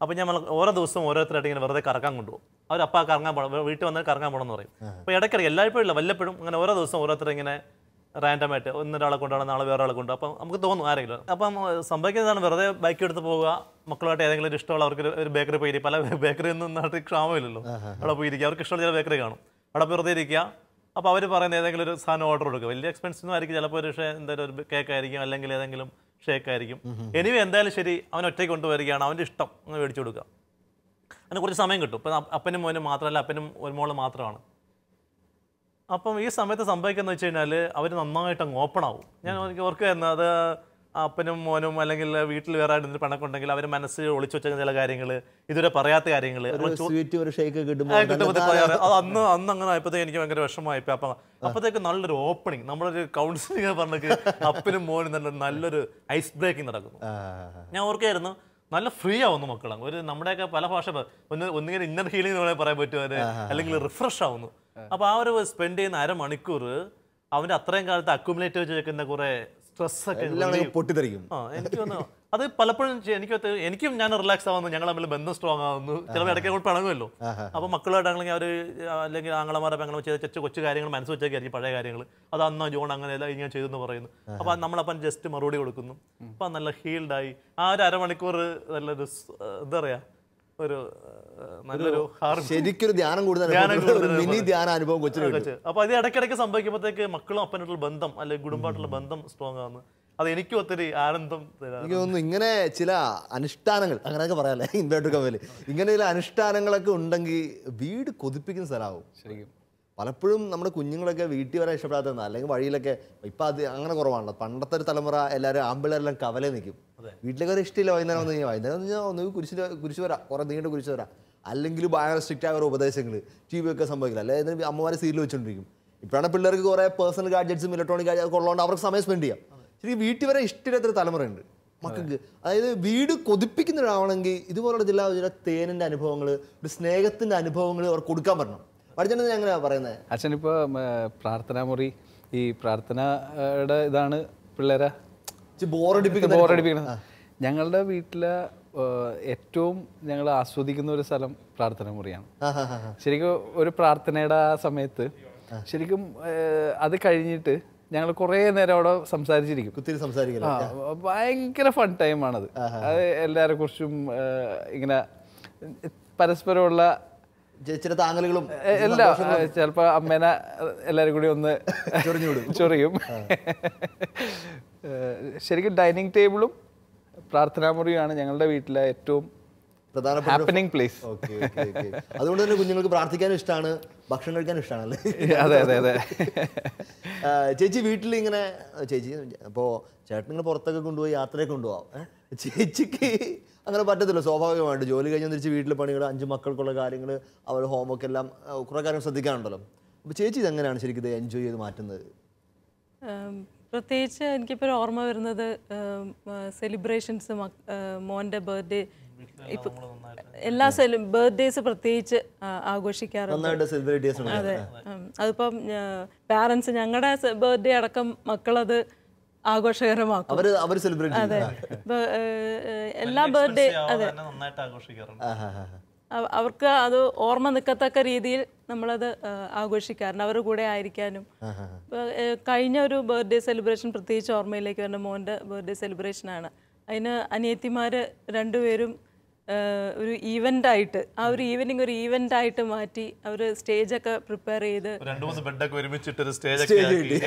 S2: അപ്പോൾ ഞാൻ ഓരോ ദിവസവും ഓരോരുത്തരായിട്ട് ഇങ്ങനെ വെറുതെ കറക്കാൻ കൊണ്ടുപോകും. അവരപ്പാ കറങ്ങാൻ പോകണം, വീട്ടിൽ വന്നാൽ കറങ്ങാൻ പോകണം എന്ന് പറയും. അപ്പോൾ ഇടയ്ക്കിടയ്ക്ക് എല്ലായ്പ്പോഴും ഇല്ല, വല്ലപ്പോഴും അങ്ങനെ ഓരോ ദിവസം ഓരോരുത്തർ ഇങ്ങനെ റാൻഡമായിട്ട് ഒന്നൊരാളെ കൊണ്ടുപോകണം, നാളെ വേറെ ആളെ കൊണ്ടുപോകും. അപ്പം നമുക്ക് തോന്നും ആരെങ്കിലും. അപ്പം സംഭവിക്കുന്നതാണ്, വെറുതെ ബൈക്ക് എടുത്ത് പോവുക, മക്കളുമായിട്ട് ഏതെങ്കിലും ഒരു ഇഷ്ടമുള്ള അവർക്ക് ഒരു ബേക്കറി പോയി, പല ബേക്കറി ഒന്നും നാട്ടിൽ ക്ഷാമമില്ലല്ലോ, അവിടെ പോയിരിക്കുക, അവർക്ക് ഇഷ്ടമുള്ള ചില ബേക്കറി കാണും, അവിടെ വെറുതെ ഇരിക്കുക. അപ്പോൾ അവർ പറയുന്ന ഏതെങ്കിലും ഒരു സാധനം ഓർഡർ കൊടുക്കുക. വലിയ എക്സ്പെൻസീവ് ആയിരിക്കും, ചിലപ്പോൾ ഒരു എന്തെങ്കിലും ഒരു കേക്ക് ആയിരിക്കും, അല്ലെങ്കിൽ ഏതെങ്കിലും ഷേക്ക് ആയിരിക്കും. എനിവേ എന്തായാലും ശരി, അവൻ ഒറ്റയ്ക്ക് കൊണ്ടുവരികയാണ്, അവൻ്റെ ഇഷ്ടം അങ്ങ് മേടിച്ചു കൊടുക്കുക. അതിന് കുറച്ച് സമയം കിട്ടും. ഇപ്പം അപ്പനും മോനും മാത്രമല്ല, അപ്പനും ഒരു മോള് മാത്രമാണ്. അപ്പം ഈ സമയത്ത് സംഭവിക്കുന്നത് വെച്ച് കഴിഞ്ഞാൽ അവർ നന്നായിട്ട് അങ്ങ് ഓപ്പൺ ആവും. ഞാൻ ഓർക്കുകയായിരുന്നു, അത് അപ്പനും മോനും അല്ലെങ്കിൽ വീട്ടിൽ വേറെ ആയിട്ട് പിണക്കുണ്ടെങ്കിൽ അവർ മനസ്സിൽ ഒളിച്ചു വെച്ച ചില കാര്യങ്ങൾ, ഇതുവരെ പറയാത്ത കാര്യങ്ങൾ പറയാറ്. അത് അന്ന് അങ്ങനെ ആയപ്പോഴത്തേക്ക് എനിക്ക് ഭയങ്കര വിഷമമായിപ്പോയി. അപ്പോഴത്തേക്ക് നല്ലൊരു ഓപ്പണിങ്, നമ്മളൊരു കൗൺസിലിംഗ് പറഞ്ഞെങ്കിൽ അപ്പനും മോനും തന്നെ നല്ലൊരു ഐസ് ബ്രേക്കിംഗ് നടക്കുന്നു. ഞാൻ ഓർക്കുകയായിരുന്നു, നല്ല ഫ്രീ ആവുന്നു മക്കളാണ്. ഒരു നമ്മുടെയൊക്കെ പല ഭാഷ ഒന്നിങ്ങനെ ഇന്നർ ഹീലിംഗ് എന്ന് പറയാൻ പറ്റും, അല്ലെങ്കിൽ റിഫ്രഷ് ആവുന്നു. അപ്പോൾ ആ ഒരു സ്പെൻഡ് ചെയ്യുന്ന അരമണിക്കൂർ അവൻ്റെ അത്രയും കാലത്ത് അക്യുമുലേറ്റ് വെച്ച് വെക്കുന്ന കുറേ സ്ട്രെസ്സൊക്കെ
S1: പൊട്ടിത്തെറിക്കും.
S2: എനിക്ക് തോന്നുന്നു അത് പലപ്പോഴും എനിക്കും ഞാൻ റിലാക്സ് ആവുന്നു, ഞങ്ങൾ തമ്മിൽ ബന്ധം സ്ട്രോങ് ആവുന്നു. ചിലപ്പോൾ ഇടയ്ക്ക് അങ്ങോട്ട് പിണങ്ങുമല്ലോ. അപ്പോൾ മക്കളായിട്ടാണെങ്കിൽ അവർ അല്ലെങ്കിൽ ആങ്ങളമാരെ പെങ്ങളെ ചെയ്ത കൊച്ചു കാര്യങ്ങൾ മനസ്സ് വെച്ചേക്കായിരിക്കും, പഴയ കാര്യങ്ങൾ. അത് അന്നോ ജോൺ അങ്ങനെയല്ല ഇങ്ങനെ ചെയ്തെന്ന് പറയുന്നു. അപ്പോൾ നമ്മളപ്പം ജസ്റ്റ് മറുപടി കൊടുക്കുന്നു. അപ്പം നല്ല ഹീൽഡായി ആ ഒരു അരമണിക്കൂർ നല്ലൊരു എന്താ പറയുക, ഒരു നല്ലൊരു
S1: ശരിക്കൊരു ധ്യാനം കൂടുതൽ മിനി ധ്യാന അനുഭവം കൊച്ചു.
S2: അപ്പോൾ അത് ഇടയ്ക്കിടയ്ക്ക് സംഭവിക്കുമ്പോഴത്തേക്ക് മക്കളും അപ്പനായിട്ടുള്ള ബന്ധം അല്ലെങ്കിൽ കുടുംബമായിട്ടുള്ള ബന്ധം സ്ട്രോങ് ആവുന്നു. അത് എനിക്കും ഒത്തിരി ആനന്ദം
S1: എനിക്ക് തോന്നുന്നു. ഇങ്ങനെ ചില അനുഷ്ഠാനങ്ങൾ, അങ്ങനെയൊക്കെ പറയാല്ലേ, ഇൻവേർട്ടർ കമ്പനി ഇങ്ങനെ ചില അനുഷ്ഠാനങ്ങളൊക്കെ ഉണ്ടെങ്കിൽ വീട് കൊതിപ്പിക്കുന്ന സ്ഥലമാവും. ശരിക്കും പലപ്പോഴും നമ്മുടെ കുഞ്ഞുങ്ങളൊക്കെ വീട്ടിൽ വരാൻ ഇഷ്ടപ്പെടാത്തതാണ്, അല്ലെങ്കിൽ വഴിയിലൊക്കെ ഇപ്പം അത് അങ്ങനെ കുറവാണല്ലോ. പണ്ടത്തെ ഒരു തലമുറ എല്ലാവരും ആമ്പിള്ളേരെല്ലാം കവലെ നിൽക്കും, വീട്ടിലേക്ക് വരെ ഇഷ്ടമില്ല. വൈകുന്നേരം വന്നു കഴിഞ്ഞാൽ വൈകുന്നേരം എന്ന് പറഞ്ഞാൽ ഒന്ന് കുരിശ് വരാം, കുറേ നീണ്ട കുരിശ് വരാം, അല്ലെങ്കിൽ ഭയങ്കര സ്ട്രിക്റ്റ് ആയ ഉപദേശങ്ങൾ TV ഒക്കെ സംഭവിക്കില്ല, അല്ലെങ്കിൽ അമ്മമാരെ സീരിയൽ വെച്ചുകൊണ്ടിരിക്കും. ഇപ്പോഴാണ് പിള്ളേർക്ക് കുറേ പേഴ്സണൽ ഗാഡ്ജറ്റ്സും ഇലക്ട്രോണിക് ഗാഡ്ജറ്റ് ഉള്ളതുകൊണ്ട് അവർക്ക് സമയം സ്പെൻഡ് ചെയ്യാം. ശരിക്കും വീട്ടിൽ വരെ ഇഷ്ടമില്ലാത്തൊരു തലമുറയുണ്ട് മക്കൾക്ക്. അതായത് വീട് കൊതിപ്പിക്കുന്നതാവണമെങ്കിൽ ഇതുപോലുള്ള ചില തേനിൻ്റെ അനുഭവങ്ങൾ, ഒരു സ്നേഹത്തിൻ്റെ അനുഭവങ്ങൾ അവർ കൊടുക്കാൻ പറ്റണം. പഠിച്ചത് എങ്ങനെയാണ് പറയുന്നത്?
S4: അച്ഛനിപ്പോൾ പ്രാർത്ഥനാ മുറി, ഈ പ്രാർത്ഥനയുടെ ഇതാണ് പിള്ളേരെ ബോറടിപ്പിക്കുന്നത്. ഞങ്ങളുടെ വീട്ടിലെ ഏറ്റവും ഞങ്ങൾ ആസ്വദിക്കുന്ന ഒരു സ്ഥലം പ്രാർത്ഥനാ മുറിയാണ്. ശരിക്കും ഒരു പ്രാർത്ഥനയുടെ ആ സമയത്ത് ശരിക്കും അത് കഴിഞ്ഞിട്ട് ഞങ്ങൾ കുറേ നേരം അവിടെ സംസാരിച്ചിരിക്കും. ഭയങ്കര ഫൺ ടൈമാണത്. അത് എല്ലാവരെ കുറിച്ചും ഇങ്ങനെ പരസ്പരമുള്ള
S1: ചില താങ്ങലുകളും
S4: എല്ലാം. ചിലപ്പോൾ അമ്മേനെ എല്ലാവരും കൂടി ഒന്ന് ചൊറിയും. ശരിക്കും ഡൈനിങ് ടേബിളും പ്രാർത്ഥനാ മുറിയാണ് ഞങ്ങളുടെ വീട്ടിലെ ഏറ്റവും പ്രധാനപ്പെട്ട ഹാപ്പനിങ് പ്ലേസ്.
S1: അതുകൊണ്ട് തന്നെ കുഞ്ഞുങ്ങൾക്ക് പ്രാർത്ഥിക്കാനും ഇഷ്ടമാണ്, ഭക്ഷണം കഴിക്കാനും ഇഷ്ടമാണല്ലേ?
S4: അതെ അതെ അതെ.
S1: ചേച്ചി വീട്ടിൽ ഇങ്ങനെ ചേച്ചി അപ്പോൾ ചേട്ടനിങ്ങനെ പുറത്തൊക്കെ കൊണ്ടുപോയി യാത്രയൊക്കെ കൊണ്ടുപോകാം, ചേച്ചിക്ക് അങ്ങനെ പറ്റത്തില്ല. സ്വാഭാവികമായിട്ട് ജോലി കഴിഞ്ഞ് തിരിച്ച് വീട്ടിലെ പണികൾ, 5 മക്കൾക്കുള്ള കാര്യങ്ങൾ, അവരുടെ ഹോംവർക്ക് എല്ലാം കുറേ കാര്യം ശ്രദ്ധിക്കാനുണ്ടല്ലോ. അപ്പോൾ ചേച്ചി ഇതെങ്ങനെയാണ് ശരിക്കും ഇത് എൻജോയ് ചെയ്ത് മാറ്റുന്നത്?
S3: പ്രത്യേകിച്ച് എനിക്കിപ്പോൾ ഓർമ്മ വരുന്നത് സെലിബ്രേഷൻസ്, മോൻ്റെ ബർത്ത്ഡേ, ഇപ്പം എല്ലാ ബർത്ത്ഡേസ് പ്രത്യേകിച്ച് ആഘോഷിക്കാറുണ്ട്. അതെ, അതിപ്പം പാരൻസ് ഞങ്ങളുടെ ബർത്ത്ഡേ അടക്കം മക്കളത് ആഘോഷകരമാക്കും.
S1: അവർ സെലിബ്രേറ്റ്
S3: അതെ, ഇപ്പൊ എല്ലാ ബർത്ത്ഡേ അതെ
S2: നന്നായിട്ട് ആഘോഷിക്കാറുണ്ട്.
S3: അവർക്ക് അത് ഓർമ്മ നിൽക്കത്തക്ക രീതിയിൽ നമ്മളത് ആഘോഷിക്കാറുണ്ട്, അവരുടെ കൂടെ ആയിരിക്കാനും. കഴിഞ്ഞ ഒരു ബർത്ത്ഡേ സെലിബ്രേഷൻ പ്രത്യേകിച്ച് ഓർമ്മയിലേക്ക് വരുന്ന മോൻ്റെ ബർത്ത്ഡേ സെലിബ്രേഷനാണ്. അതിന് അനിയത്തിമാർ രണ്ടുപേരും ഒരു ഈവൻ്റായിട്ട് ആ ഒരു ഈവനിങ് ഒരു ഈവൻ്റായിട്ട് മാറ്റി അവർ സ്റ്റേജൊക്കെ പ്രിപ്പയർ ചെയ്ത്
S2: 2-3 ബെഡൊക്കെ ഒരുമിച്ചിട്ട് ഒരു സ്റ്റേജൊക്കെ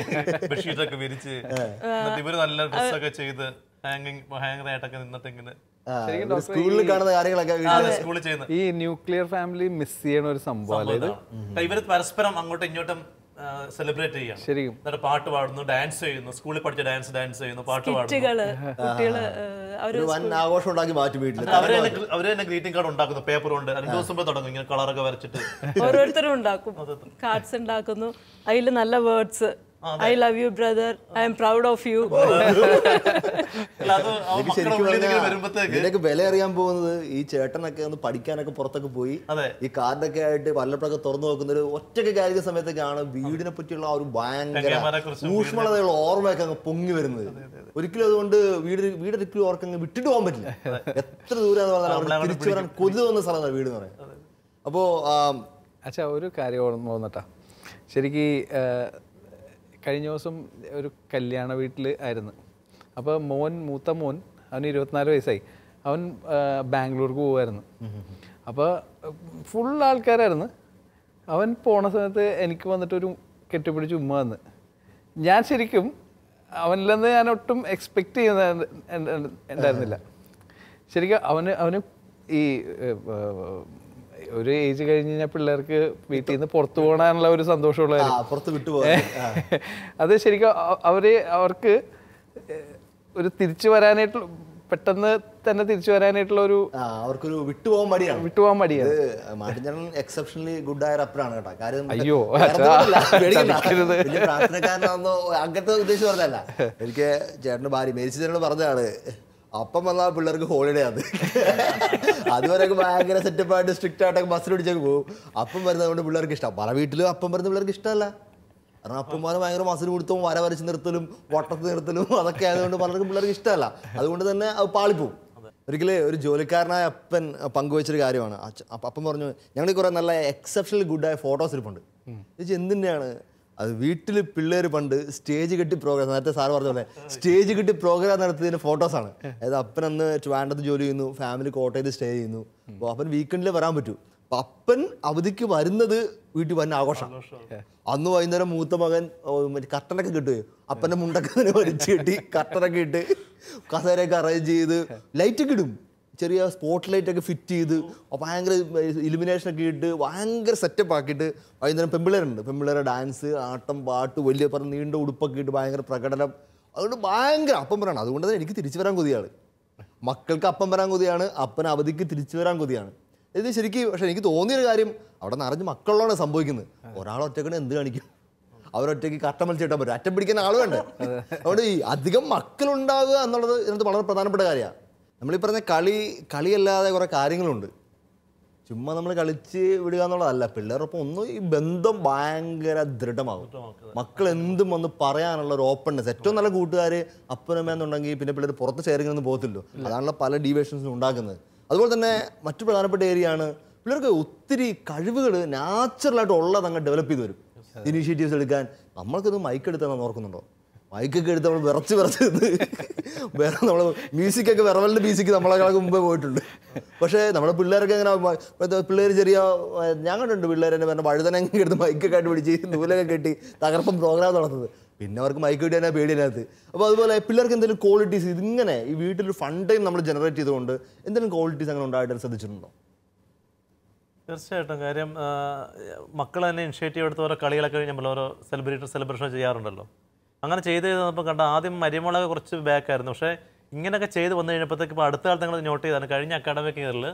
S2: ബെഡ്ഷീറ്റൊക്കെ വിരിച്ച് ഇവര് നല്ല ഡ്രസ്സൊക്കെ ചെയ്ത് ഹാങ്ങറായിട്ടൊക്കെ നിന്നിട്ട് ഇങ്ങനെ
S1: സ്കൂളിൽ കാണുന്ന കാര്യങ്ങളൊക്കെ
S4: ഈ ന്യൂക്ലിയർ ഫാമിലി മിസ് ചെയ്യണ ഒരു സംഭവം.
S2: ഇവര് പരസ്പരം അങ്ങോട്ടും ഇങ്ങോട്ടും സെലിബ്രേറ്റ് ചെയ്യണം.
S4: ശരിക്കും
S2: എന്നിട്ട് പാട്ട് പാടുന്നു, ഡാൻസ് ചെയ്യുന്നു, സ്കൂളിൽ പഠിച്ച ഡാൻസ് ചെയ്യുന്നു, പാട്ട് പാടുന്നു.
S1: ആഘോഷം ഉണ്ടാക്കി മാറ്റി വീട്ടിൽ
S2: അവര് തന്നെ ഗ്രീറ്റിംഗ് കാർഡ് ഉണ്ടാക്കുന്നു, പേപ്പർ കൊണ്ട് 2 ദിവസം മുമ്പ് തുടങ്ങും ഇങ്ങനെ കളറൊക്കെ വരച്ചിട്ട്.
S3: ഓരോരുത്തരും ഉണ്ടാക്കും, കാർഡ്സ് ഉണ്ടാക്കുന്നു, അതിൽ നല്ല words, I love you brother, I am proud of you.
S1: ഇതിനൊക്കെ വില അറിയാൻ പോകുന്നത് ഈ ചേട്ടനൊക്കെ ഒന്ന് പഠിക്കാനൊക്കെ പുറത്തൊക്കെ പോയി ഈ കാർഡൊക്കെ ആയിട്ട് വല്ലപ്പോഴൊക്കെ തുറന്നു നോക്കുന്ന ഒരു ഒറ്റയ്ക്ക് കാര്യ സമയത്തൊക്കെയാണ് വീടിനെ പറ്റിയുള്ള ആ ഒരു ഭയങ്കര ഊഷ്മളതയുള്ള ഓർമ്മയൊക്കെ അങ്ങ് പൊങ്ങി വരുന്നത്. ഒരിക്കലും അതുകൊണ്ട് വീടൊരിക്കലും ഓർക്കങ്ങ് വിട്ടിട്ട് പോകാൻ പറ്റില്ല. എത്ര ദൂരം തിരിച്ചു വരാൻ കൊതു വന്ന സ്ഥലമാണ് വീട് എന്ന് പറയാം. അപ്പോ
S4: അച്ഛാ ഒരു കാര്യം ഓർമ്മ വന്നിട്ടാ, ശരിക്കും കഴിഞ്ഞ ദിവസം ഒരു കല്യാണ വീട്ടിൽ ആയിരുന്നു. അപ്പോൾ മൂത്ത മോൻ അവന് 24 വയസ്സായി. അവൻ ബാംഗ്ലൂർക്ക് പോകുമായിരുന്നു. അപ്പോൾ ഫുൾ ആൾക്കാരായിരുന്നു. അവൻ പോണ സമയത്ത് എനിക്ക് വന്നിട്ടൊരു കെട്ടിപ്പിടിച്ച് ഉമ്മ വന്ന്. ഞാൻ ശരിക്കും അവനിൽ നിന്ന് ഞാൻ ഒട്ടും എക്സ്പെക്റ്റ് ചെയ്യുന്ന ഉണ്ടായിരുന്നില്ല. ശരിക്കും അവന് ഈ ഒരു ഏജ് കഴിഞ്ഞ് കഴിഞ്ഞാൽ പിള്ളേർക്ക് വീട്ടിൽ നിന്ന് പുറത്തു പോകാനുള്ള ഒരു സന്തോഷമുള്ള അത് ശരിക്കും അവർക്ക് ഒരു തിരിച്ചു വരാനായിട്ടുള്ള പെട്ടെന്ന് തന്നെ തിരിച്ചു വരാനായിട്ടുള്ള ഒരു
S1: അവർക്കൊരു വിട്ടുപോകാൻ മടിയാണ്. എക്സെപ്ഷണലി ഗുഡ് ആയ റപ്പറാണ് കേട്ടോ. കാര്യം
S4: അയ്യോ
S1: പ്രാർത്ഥനക്കാരനാണെന്നോ അങ്ങനത്തെ ഉദ്ദേശിച്ച് പറഞ്ഞല്ല. എനിക്ക് ചേട്ടൻ്റെ ഭാര്യ മേരിച്ച ചേട്ടനോട് പറഞ്ഞതാണ്, അപ്പം വന്നാൽ പിള്ളേർക്ക് ഹോളിഡേ ആണ്. അതുവരെയൊക്കെ ഭയങ്കര സെറ്റപ്പായിട്ട് സ്ട്രിക്റ്റ് ആയിട്ടൊക്കെ ബസ്സിൽ പിടിച്ചൊക്കെ പോകും. അപ്പം വരുന്നതുകൊണ്ട് പിള്ളേർക്ക് ഇഷ്ടം. പല വീട്ടിലും അപ്പം വരുന്ന പിള്ളേർക്ക് ഇഷ്ടമല്ല. കാരണം അപ്പന്മാരെ ഭയങ്കര മസിൽ കൊടുത്തും വര വരച്ച് നിർത്തലും വട്ടത്ത് നിർത്തലും അതൊക്കെ ആയതുകൊണ്ട് പലർക്കും പിള്ളേർക്ക് ഇഷ്ടമല്ല. അതുകൊണ്ട് തന്നെ അത് പാളിപ്പോവും. ഒരിക്കലും ഒരു ജോലിക്കാരനായ അപ്പൻ പങ്കുവച്ചൊരു കാര്യമാണ്. അപ്പം പറഞ്ഞു, ഞങ്ങൾ കുറേ നല്ല എക്സെപ്ഷണൽ ഗുഡായ ഫോട്ടോസ് ഇരിപ്പുണ്ട്. ചോദിച്ചാൽ എന്തിനാണ് അത്? വീട്ടിൽ പിള്ളേർ പണ്ട് സ്റ്റേജ് കെട്ടി പ്രോഗ്രാം, നേരത്തെ സാറ് പറഞ്ഞ പോലെ സ്റ്റേജ് കെട്ടി പ്രോഗ്രാം നടത്തിയതിൻ്റെ ഫോട്ടോസാണ്. അതായത് അപ്പനന്ന് ട്രിവാൻഡ്രത്ത് ജോലി ചെയ്യുന്നു, ഫാമിലി കോട്ടയത്ത് സ്റ്റേ ചെയ്യുന്നു. അപ്പോൾ അപ്പൻ വീക്കെൻഡിൽ വരാൻ പറ്റൂ. അപ്പം അപ്പൻ അവധിക്ക് വരുന്നത് വീട്ടിൽ വന്ന ആഘോഷം. അന്ന് വൈകുന്നേരം മൂത്ത മകൻ മറ്റേ കർട്ടനൊക്കെ കിട്ടുകയോ അപ്പൻ്റെ മുണ്ടൊക്കെ തന്നെ വലിച്ചു കെട്ടി കർട്ടനൊക്കെ ഇട്ട് കസേരയൊക്കെ അറേഞ്ച് ചെയ്ത് ലൈറ്റൊക്കെ ഇടും, ചെറിയ സ്പോട്ട് ലൈറ്റൊക്കെ ഫിറ്റ് ചെയ്ത് ഭയങ്കര ഇലുമിനേഷനൊക്കെ ഇട്ട് ഭയങ്കര സെറ്റപ്പ് ആക്കിയിട്ട് വൈകുന്നേരം പെമ്പിള്ളേരുടെ ഡാൻസ്, ആട്ടം, പാട്ട്, വലിയ പറഞ്ഞ നീണ്ട ഉടുപ്പൊക്കെ ഇട്ട് ഭയങ്കര പ്രകടനം. അതുകൊണ്ട് ഭയങ്കര അപ്പം പറയണം. അതുകൊണ്ട് തന്നെ എനിക്ക് തിരിച്ചു വരാൻ കൊതിയാണ്. മക്കൾക്ക് അപ്പം വരാൻ കൊതിയാണ്, അപ്പൻ അവധിക്ക് തിരിച്ചു വരാൻ കൊതിയാണ്. ഇത് ശരിക്കും. പക്ഷെ എനിക്ക് തോന്നിയൊരു കാര്യം, അവിടെ നിറഞ്ഞ് മക്കളോടാണ് സംഭവിക്കുന്നത്. ഒരാളൊറ്റക്കണേ എന്ത് കാണിക്കും? അവരൊറ്റയ്ക്ക് കട്ടം വലിച്ചിട്ടാൻ പറ്റും, അറ്റം പിടിക്കുന്ന ആൾ വേണ്ടേ? അതുകൊണ്ട് ഈ അധികം മക്കളുണ്ടാവുക എന്നുള്ളത് ഇതിനകത്ത് വളരെ പ്രധാനപ്പെട്ട കാര്യമാണ്. നമ്മളീ പറഞ്ഞ കളിയല്ലാതെ കുറേ കാര്യങ്ങളുണ്ട്. ചുമ്മാ നമ്മൾ കളിച്ച് വിടുക എന്നുള്ളതല്ല. പിള്ളേരൊപ്പം ഒന്നും ഈ ബന്ധം ഭയങ്കര ദൃഢമാകും. മക്കൾ എന്തും വന്ന് പറയാനുള്ള ഒരു ഓപ്പൺനെസ്. ഏറ്റവും നല്ല കൂട്ടുകാർ അപ്പനമ്മയെന്നുണ്ടെങ്കിൽ പിന്നെ പിള്ളേർ പുറത്ത് ഷെയറിങ്ങൊന്നും പോകത്തില്ലോ. അതാണല്ലോ പല ഡീവിയേഷൻസും ഉണ്ടാക്കുന്നത്. അതുപോലെ തന്നെ മറ്റു പ്രധാനപ്പെട്ട ഏരിയയാണ് പിള്ളേർക്ക് ഒത്തിരി കഴിവുകൾ നാച്ചുറലായിട്ട് ഉള്ളത് അങ്ങ് ഡെവലപ്പ് ചെയ്ത് വരും. ഇനീഷ്യേറ്റീവ്സ് എടുക്കാൻ നമ്മൾക്കൊന്ന് മൈക്ക് എടുത്താൽ ഓർക്കുന്നുണ്ടോ? മൈക്കൊക്കെ എടുത്ത് നമ്മൾ വിറച്ച് വേറെ നമ്മൾ മ്യൂസിക്കൊക്കെ വിറവലിൻ്റെ മ്യൂസിക്ക് നമ്മളെക്കാൾക്ക് മുമ്പേ പോയിട്ടുണ്ട്. പക്ഷേ നമ്മുടെ പിള്ളേരൊക്കെ എങ്ങനെ പിള്ളേർ ചെറിയ ഞാൻ കണ്ടിട്ടുണ്ട് പിള്ളേരെന്നെ പറഞ്ഞ വഴുതനങ്ങ എടുത്ത് മൈക്കൊക്കെ ആയിട്ട് പിടിച്ച് നൂലൊക്കെ കെട്ടി തകർപ്പം പ്രോഗ്രാം നടത്തുന്നത്. പിന്നെ അവർക്ക് മൈക്ക് കിട്ടിയാൽ പേടിയതിനകത്ത്. അപ്പോൾ അതുപോലെ പിള്ളേർക്ക് എന്തെങ്കിലും ക്വാളിറ്റീസ് ഇതിങ്ങനെ ഈ വീട്ടിലൊരു ഫൺ ടൈം നമ്മൾ ജനറേറ്റ് ചെയ്തുകൊണ്ട് എന്തെങ്കിലും ക്വാളിറ്റീസ് അങ്ങനെ ഉണ്ടായിട്ട് ശ്രദ്ധിച്ചിട്ടുണ്ടോ?
S2: തീർച്ചയായിട്ടും. കാര്യം മക്കൾ തന്നെ ഇനിഷ്യേറ്റീവ് എടുത്ത് ഓരോ കളികളൊക്കെ നമ്മൾ ഓരോ സെലിബ്രേഷൻ ചെയ്യാറുണ്ടല്ലോ. അങ്ങനെ ചെയ്ത് വന്നപ്പോൾ കണ്ട ആദ്യം മരിമുളക് കുറച്ച് ബാക്കായിരുന്നു. പക്ഷേ ഇങ്ങനെയൊക്കെ ചെയ്ത് വന്നു കഴിഞ്ഞപ്പോഴത്തേക്ക് ഇപ്പോൾ അടുത്ത കാലത്ത് നിങ്ങൾ നോട്ട് ചെയ്താണ്, കഴിഞ്ഞ അക്കാഡമിക് ഇയറിൽ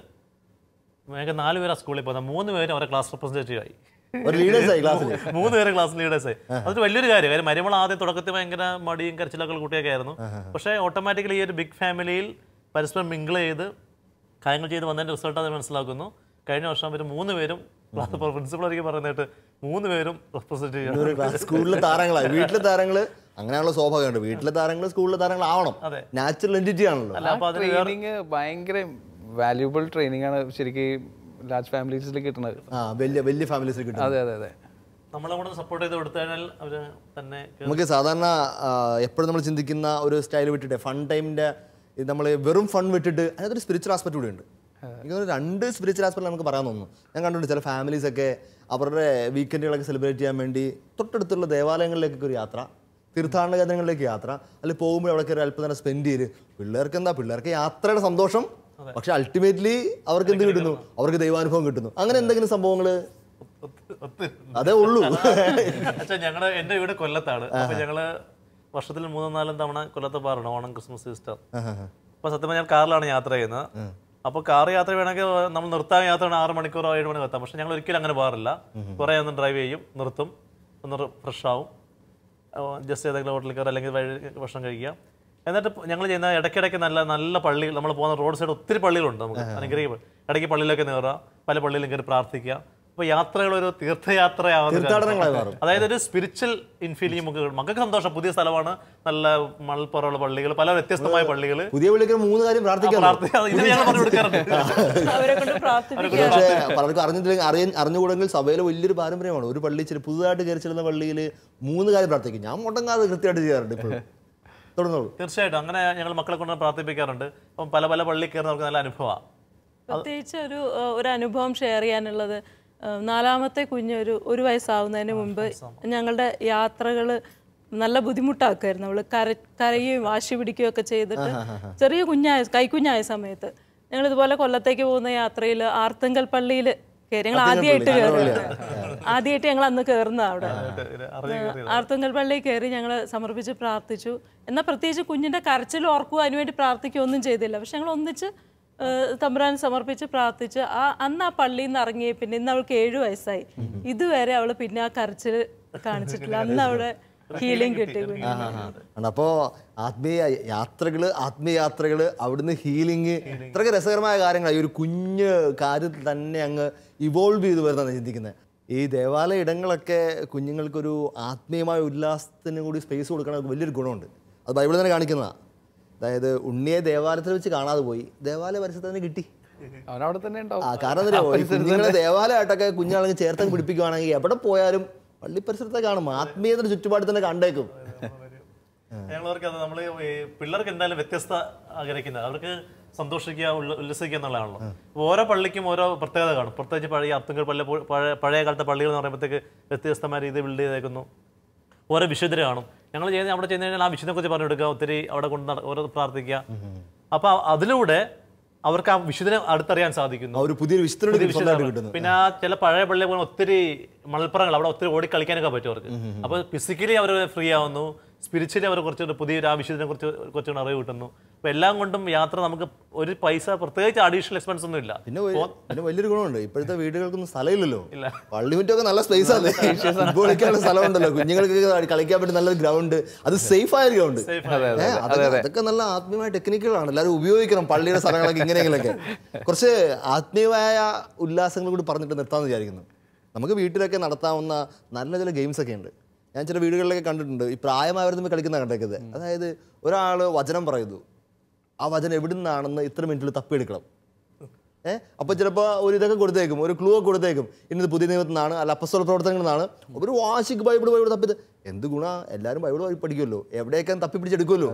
S2: ഞങ്ങൾക്ക് 4 പേരാണ് സ്കൂളിൽ പോകുന്നത്. 3 പേരും അവരെ ക്ലാസ് റെപ്രസെൻറ്റേറ്റീവ് ആയി. 3 പേരെ ക്ലാസ് ലീഡേഴ്സായി. അതൊരു വലിയൊരു കാര്യം. മരിമുള ആദ്യം തുടക്കത്തിൽ ഭയങ്കര മടിയും കരച്ചിലൊക്കെ കുട്ടിയൊക്കെ ആയിരുന്നു. പക്ഷേ ഓട്ടോമാറ്റിക്കലി ഈ ഒരു ബിഗ് ഫാമിലിയിൽ പരസ്പരം മിങ്കിൾ ചെയ്ത് കാര്യങ്ങൾ ചെയ്ത് വന്നതിൻ്റെ റിസൾട്ട് അത് മനസ്സിലാക്കുന്നു. കഴിഞ്ഞ വർഷം അവർ 3 പേരും പ്രിൻസിപ്പൾ ഒരിക്കൽ പറയുന്നതായിട്ട് 3 പേരും റെപ്രസെന്റ് ചെയ്യുക.
S1: സ്കൂളിലെ താരങ്ങളായി, വീട്ടിലെ താരങ്ങള് അങ്ങനെയാണല്ലോ സ്വാഭാവികമുണ്ട്. വീട്ടിലെ താരങ്ങൾ സ്കൂളിലെ താരങ്ങൾ ആവണം, നാച്ചുറൽ എൻറ്റിറ്റി ആണല്ലോ.
S4: ട്രെയിനിങ് ഭയങ്കര വാല്യൂബിൾ ട്രെയിനിങ് ആണ് ശരിക്കും ലാർജ് ഫാമിലീസിൽ കിട്ടുന്നത്.
S1: വലിയ ഫാമിലീസിൽ കിട്ടും.
S4: അതെ അതെ അതെ.
S2: നമ്മളെ കൂടെ സപ്പോർട്ട് ചെയ്ത് കൊടുത്തു കഴിഞ്ഞാൽ അവർ തന്നെ.
S1: നമുക്ക് സാധാരണ എപ്പോഴും നമ്മൾ ചിന്തിക്കുന്ന ഒരു സ്റ്റൈൽ വിട്ടിട്ട് ഫൺ ടൈമിൻ്റെ നമ്മൾ വെറും ഫൺ വിട്ടിട്ട് അതിനകത്തൊരു സ്പിരിച്വൽ ആസ്പെക്ട് കൂടി ഉണ്ട്. എനിക്ക് തോന്നുന്നു 2 സ്പിരിച്വൽ ആസ്പെക്ട് നമുക്ക് പറയാൻ തോന്നുന്നു. ഞാൻ കണ്ടിട്ടുണ്ട് ചില ഫാമിലീസൊക്കെ അവരുടെ വീക്കെൻഡുകളൊക്കെ സെലിബ്രേറ്റ് ചെയ്യാൻ വേണ്ടി തൊട്ടടുത്തുള്ള ദേവാലയങ്ങളിലേക്കൊക്കെ ഒരു യാത്ര, തീർത്ഥാടന കേന്ദ്രങ്ങളിലേക്ക് യാത്ര, അല്ലെങ്കിൽ പോകുമ്പോൾ അവിടെ കയറി അല്പം നേരം സ്പെൻഡ് ചെയ്ത് പിള്ളേർക്ക് യാത്രയുടെ സന്തോഷം, പക്ഷെ അൾട്ടിമേറ്റ്ലി അവർക്ക് എന്ത് കിട്ടുന്നു? അവർക്ക് ദൈവാനുഭവം കിട്ടുന്നു. അങ്ങനെ എന്തെങ്കിലും സംഭവങ്ങൾ അതേ ഉള്ളൂ.
S2: എൻ്റെ വീട് കൊല്ലത്താണ്. അപ്പൊ ഞങ്ങള് വർഷത്തിൽ 3-4 തവണ കൊല്ലത്ത് പോകാറുണ്ട്, ഓണം, ക്രിസ്മസ്, ഈസ്റ്റർ. അപ്പൊ സത്യം ഞാൻ കാറിലാണ് യാത്ര ചെയ്യുന്നത്. അപ്പോൾ കാർ യാത്ര വേണമെങ്കിൽ നമ്മൾ നിർത്താൻ യാത്ര 6 മണിക്കൂറോ 7 മണിക്കൂർ എത്താം. പക്ഷെ ഞങ്ങൾ ഒരിക്കലും അങ്ങനെ പോകാറില്ല. കുറേ ഒന്ന് ഡ്രൈവ് ചെയ്യും, നിർത്തും, ഒന്ന് ഫ്രഷ് ആവും, ജസ്റ്റ് ഏതെങ്കിലും ഹോട്ടലിൽ കയറി അല്ലെങ്കിൽ വഴി ഭക്ഷണം കഴിക്കുക. എന്നിട്ട് ഞങ്ങൾ ചെയ്യുന്ന ഇടയ്ക്കിടയ്ക്ക് നല്ല പള്ളികൾ, നമ്മൾ പോകുന്ന റോഡ് സൈഡ് ഒത്തിരി പള്ളികളുണ്ട്. നമുക്ക് അനുഗ്രഹിക്കും, ഇടയ്ക്ക് പള്ളിയിലൊക്കെ കയറുക, പല പള്ളിയിലും കയറി പ്രാർത്ഥിക്കുക. അപ്പോൾ യാത്രകൾ ഒരു തീർത്ഥയാത്രയാവുന്ന, അതായത് ഒരു സ്പിരിച്വൽ ഇൻഫീലിംഗ് മക്കൾക്ക് സന്തോഷം. പുതിയ സ്ഥലമാണ്, നല്ല മണൽപ്പുറമുള്ള പള്ളികൾ, പല വ്യത്യസ്തമായ പള്ളികൾ.
S1: പുതിയ പള്ളിക്ക് 3 കാര്യം പ്രാർത്ഥിക്കാം. പലർക്കും അറിഞ്ഞുകൂടെങ്കിൽ സഭയിലെ വലിയൊരു പാരമ്പര്യമാണ്. ഒരു പള്ളി പുതുതായിട്ട് കയറി ചെല്ലുന്ന പള്ളിയിൽ 3 കാര്യം പ്രാർത്ഥിക്കും. ഞാൻ മുടങ്ങാതെ കൃത്യമായിട്ട് ചെയ്യാറുണ്ട് ഇപ്പോൾ.
S2: തീർച്ചയായിട്ടും അങ്ങനെ ഞങ്ങൾ മക്കളെ കൊണ്ട് പ്രാർത്ഥിപ്പിക്കാറുണ്ട്. അപ്പം പല പള്ളി കയറുന്നവർക്ക് നല്ല അനുഭവമാണ്.
S3: പ്രത്യേകിച്ച് ഒരു അനുഭവം ഷെയർ ചെയ്യാനുള്ളത്, 4ാമത്തെ കുഞ്ഞ് ഒരു വയസ്സാവുന്നതിന് മുമ്പ് ഞങ്ങളുടെ യാത്രകൾ നല്ല ബുദ്ധിമുട്ടാക്കുമായിരുന്നു. അവൾ കരയുകയും വാശി പിടിക്കുകയും ഒക്കെ ചെയ്തിട്ട് ചെറിയ കൈക്കുഞ്ഞായ സമയത്ത് ഞങ്ങൾ ഇതുപോലെ കൊല്ലത്തേക്ക് പോകുന്ന യാത്രയിൽ ആർത്തങ്കൽ പള്ളിയിൽ കയറി. ഞങ്ങൾ ആദ്യമായിട്ട് ഞങ്ങൾ അന്ന് കയറുന്ന അവിടെ ആർത്തങ്കൽ പള്ളിയിൽ കയറി ഞങ്ങൾ സമർപ്പിച്ച് പ്രാർത്ഥിച്ചു. എന്നാൽ പ്രത്യേകിച്ച് കുഞ്ഞിൻ്റെ കരച്ചിൽ ഓർക്കുക, അതിനുവേണ്ടി പ്രാർത്ഥിക്കുക ഒന്നും ചെയ്തില്ല. പക്ഷെ ഞങ്ങൾ ഒന്നിച്ച് തമ്പുരാൻ സമർപ്പിച്ച് പ്രാർത്ഥിച്ച് അന്ന് ആ പള്ളിയിൽ നിന്ന് ഇറങ്ങിയ പിന്നെ ഇന്ന് അവൾക്ക് 7 വയസ്സായി. ഇതുവരെ അവള് പിന്നെ ആ കരച്ചിൽ കാണിച്ചിട്ടില്ല. അന്ന് അവിടെ ഹീലിംഗ് കിട്ടി.
S1: അപ്പോൾ ആത്മീയ യാത്രകള് അവിടുന്ന് ഹീലിംഗ്, ഇത്രയൊക്കെ രസകരമായ കാര്യങ്ങളാണ്. ഈ ഒരു കുഞ്ഞ് കാര്യത്തിൽ തന്നെ അങ്ങ് ഇവോൾവ് ചെയ്ത് വരുന്നതാണ് ചിന്തിക്കുന്നത്. ഈ ദേവാലയ ഇടങ്ങളൊക്കെ കുഞ്ഞുങ്ങൾക്കൊരു ആത്മീയമായ ഉല്ലാസത്തിന് കൂടി സ്പേസ് കൊടുക്കണ വലിയൊരു ഗുണമുണ്ട്. അത് ബൈബിളിൽ തന്നെ കാണിക്കുന്നതാണ്. അതായത് ഉണ്ണിയെ ദേവാലയത്തിൽ വെച്ച് കാണാതെ പോയി, ദേവാലയ പരിസരത്ത് തന്നെ കിട്ടി.
S4: അവനവിടെ തന്നെ ഉണ്ടാവും.
S1: കാരണം കുഞ്ഞുങ്ങളെ ദേവാലയമായിട്ടൊക്കെ കുഞ്ഞാണെങ്കിൽ ചേർത്ത് പിടിപ്പിക്കുകയാണെങ്കിൽ എവിടെ പോയാലും പള്ളി പരിസരത്തെ കാണും, ആത്മീയത്തിന്റെ ചുറ്റുപാട് തന്നെ കണ്ടേക്കും.
S2: ഞങ്ങളവർക്ക് നമ്മൾ പിള്ളേർക്ക് എന്തായാലും വ്യത്യസ്ത ആഗ്രഹിക്കുന്നത്, അവർക്ക് സന്തോഷിക്കുക, ഉല്ലസിക്കുക എന്നുള്ളതാണല്ലോ. ഓരോ പള്ളിക്കും ഓരോ പ്രത്യേകത കാണും. പ്രത്യേകിച്ച് പഴയ അത്തുങ്കൽ പള്ളി, പഴയ കാലത്തെ പള്ളികൾ എന്ന് പറയുമ്പോഴത്തേക്ക് വ്യത്യസ്തമായ രീതിയിൽ ബിൽഡ് ചെയ്തേക്കുന്നു. ഓരോ വിശുദ്ധരെ കാണും. ഞങ്ങൾ അവിടെ ചെന്ന് കഴിഞ്ഞാൽ ആ വിശുദ്ധനെ കുറിച്ച് പറഞ്ഞു കൊടുക്കുക, ഒത്തിരി അവിടെ കൊണ്ട് ഓരോ പ്രാർത്ഥിക്കുക. അപ്പൊ അതിലൂടെ അവർക്ക് ആ വിശുദ്ധനെ അടുത്തറിയാൻ സാധിക്കുന്നു. പിന്നെ ആ ചില പഴയ പള്ളിയെ പോലെ ഒത്തിരി മണൽപ്പുറങ്ങൾ, അവിടെ ഒത്തിരി ഓടി കളിക്കാനൊക്കെ പറ്റും അവർക്ക്. അപ്പൊ ഫിസിക്കലി അവർ ഫ്രീ ആവുന്നു, സ്പിരിച്വലി അവർ കുറച്ചുകൂടി പുതിയൊരു ആ വിശുദ്ധനെ കുറിച്ച് കുറച്ചുകൂടി അറിവ് കിട്ടുന്നു. അപ്പൊ എല്ലാം കൊണ്ടും യാത്ര നമുക്ക് ഒരു പൈസ പ്രത്യേകിച്ച് അഡീഷണൽ എക്സ്പെൻസ് ഒന്നും ഇല്ല.
S1: പിന്നെ വലിയൊരു ഗുണമുണ്ട്, ഇപ്പോഴത്തെ വീടുകൾക്കൊന്നും സ്ഥലമില്ലല്ലോ. പള്ളി മുറ്റമൊക്കെ നല്ല സ്പേസ് ആണ്, ഫുട്ബോൾ കളിക്കാനുള്ള സ്ഥലമുണ്ടല്ലോ, കുഞ്ഞുങ്ങൾക്ക് കളിക്കാൻ പറ്റുന്ന നല്ലൊരു ഗ്രൗണ്ട്, അത് സേഫ് ആയ ഗ്രൗണ്ട്. അതൊക്കെ നല്ല ആത്മീയമായ ടെക്നിക്കുകളാണ്, എല്ലാവരും ഉപയോഗിക്കണം. പള്ളിയുടെ സ്ഥലങ്ങളൊക്കെ ഇങ്ങനെയെങ്കിലൊക്കെ കുറച്ച് ആത്മീയമായ ഉല്ലാസങ്ങൾ കൂടി പറഞ്ഞിട്ട് നിർത്താമെന്ന് വിചാരിക്കുന്നു. നമുക്ക് വീട്ടിലൊക്കെ നടത്താവുന്ന നല്ല ചില ഗെയിംസ് ഒക്കെ ഉണ്ട്. ഞാൻ ചില വീടുകളിലൊക്കെ കണ്ടിട്ടുണ്ട്, ഈ പ്രായമായവർ തമ്മിൽ കളിക്കുന്ന കണ്ടേക്കുന്നത്. അതായത് ഒരാൾ വചനം പറയുന്നു, ആ വചനം എവിടെ നിന്നാണെന്ന് ഇത്ര മിനിറ്റിൽ തപ്പിയെടുക്കണം. അപ്പോൾ ചിലപ്പോൾ ഒരു ഇതൊക്കെ കൊടുത്തേക്കും, ഒരു ക്ലൂ ഒക്കെ കൊടുത്തേക്കും, ഇന്നത് പുതിയ നിയമത്തിൽ നിന്നാണ്, അല്ല അപ്പസ്തോല പ്രവർത്തനങ്ങളിൽ നിന്നാണ്. ഒരു വാശിക്ക് ബൈബിൾ തപ്പി, എന്ത് ഗുണം, എല്ലാവരും ബൈബിൾ പഠിക്കുമല്ലോ, എവിടെയൊക്കെ തപ്പി പിടിച്ചെടുക്കുമല്ലോ.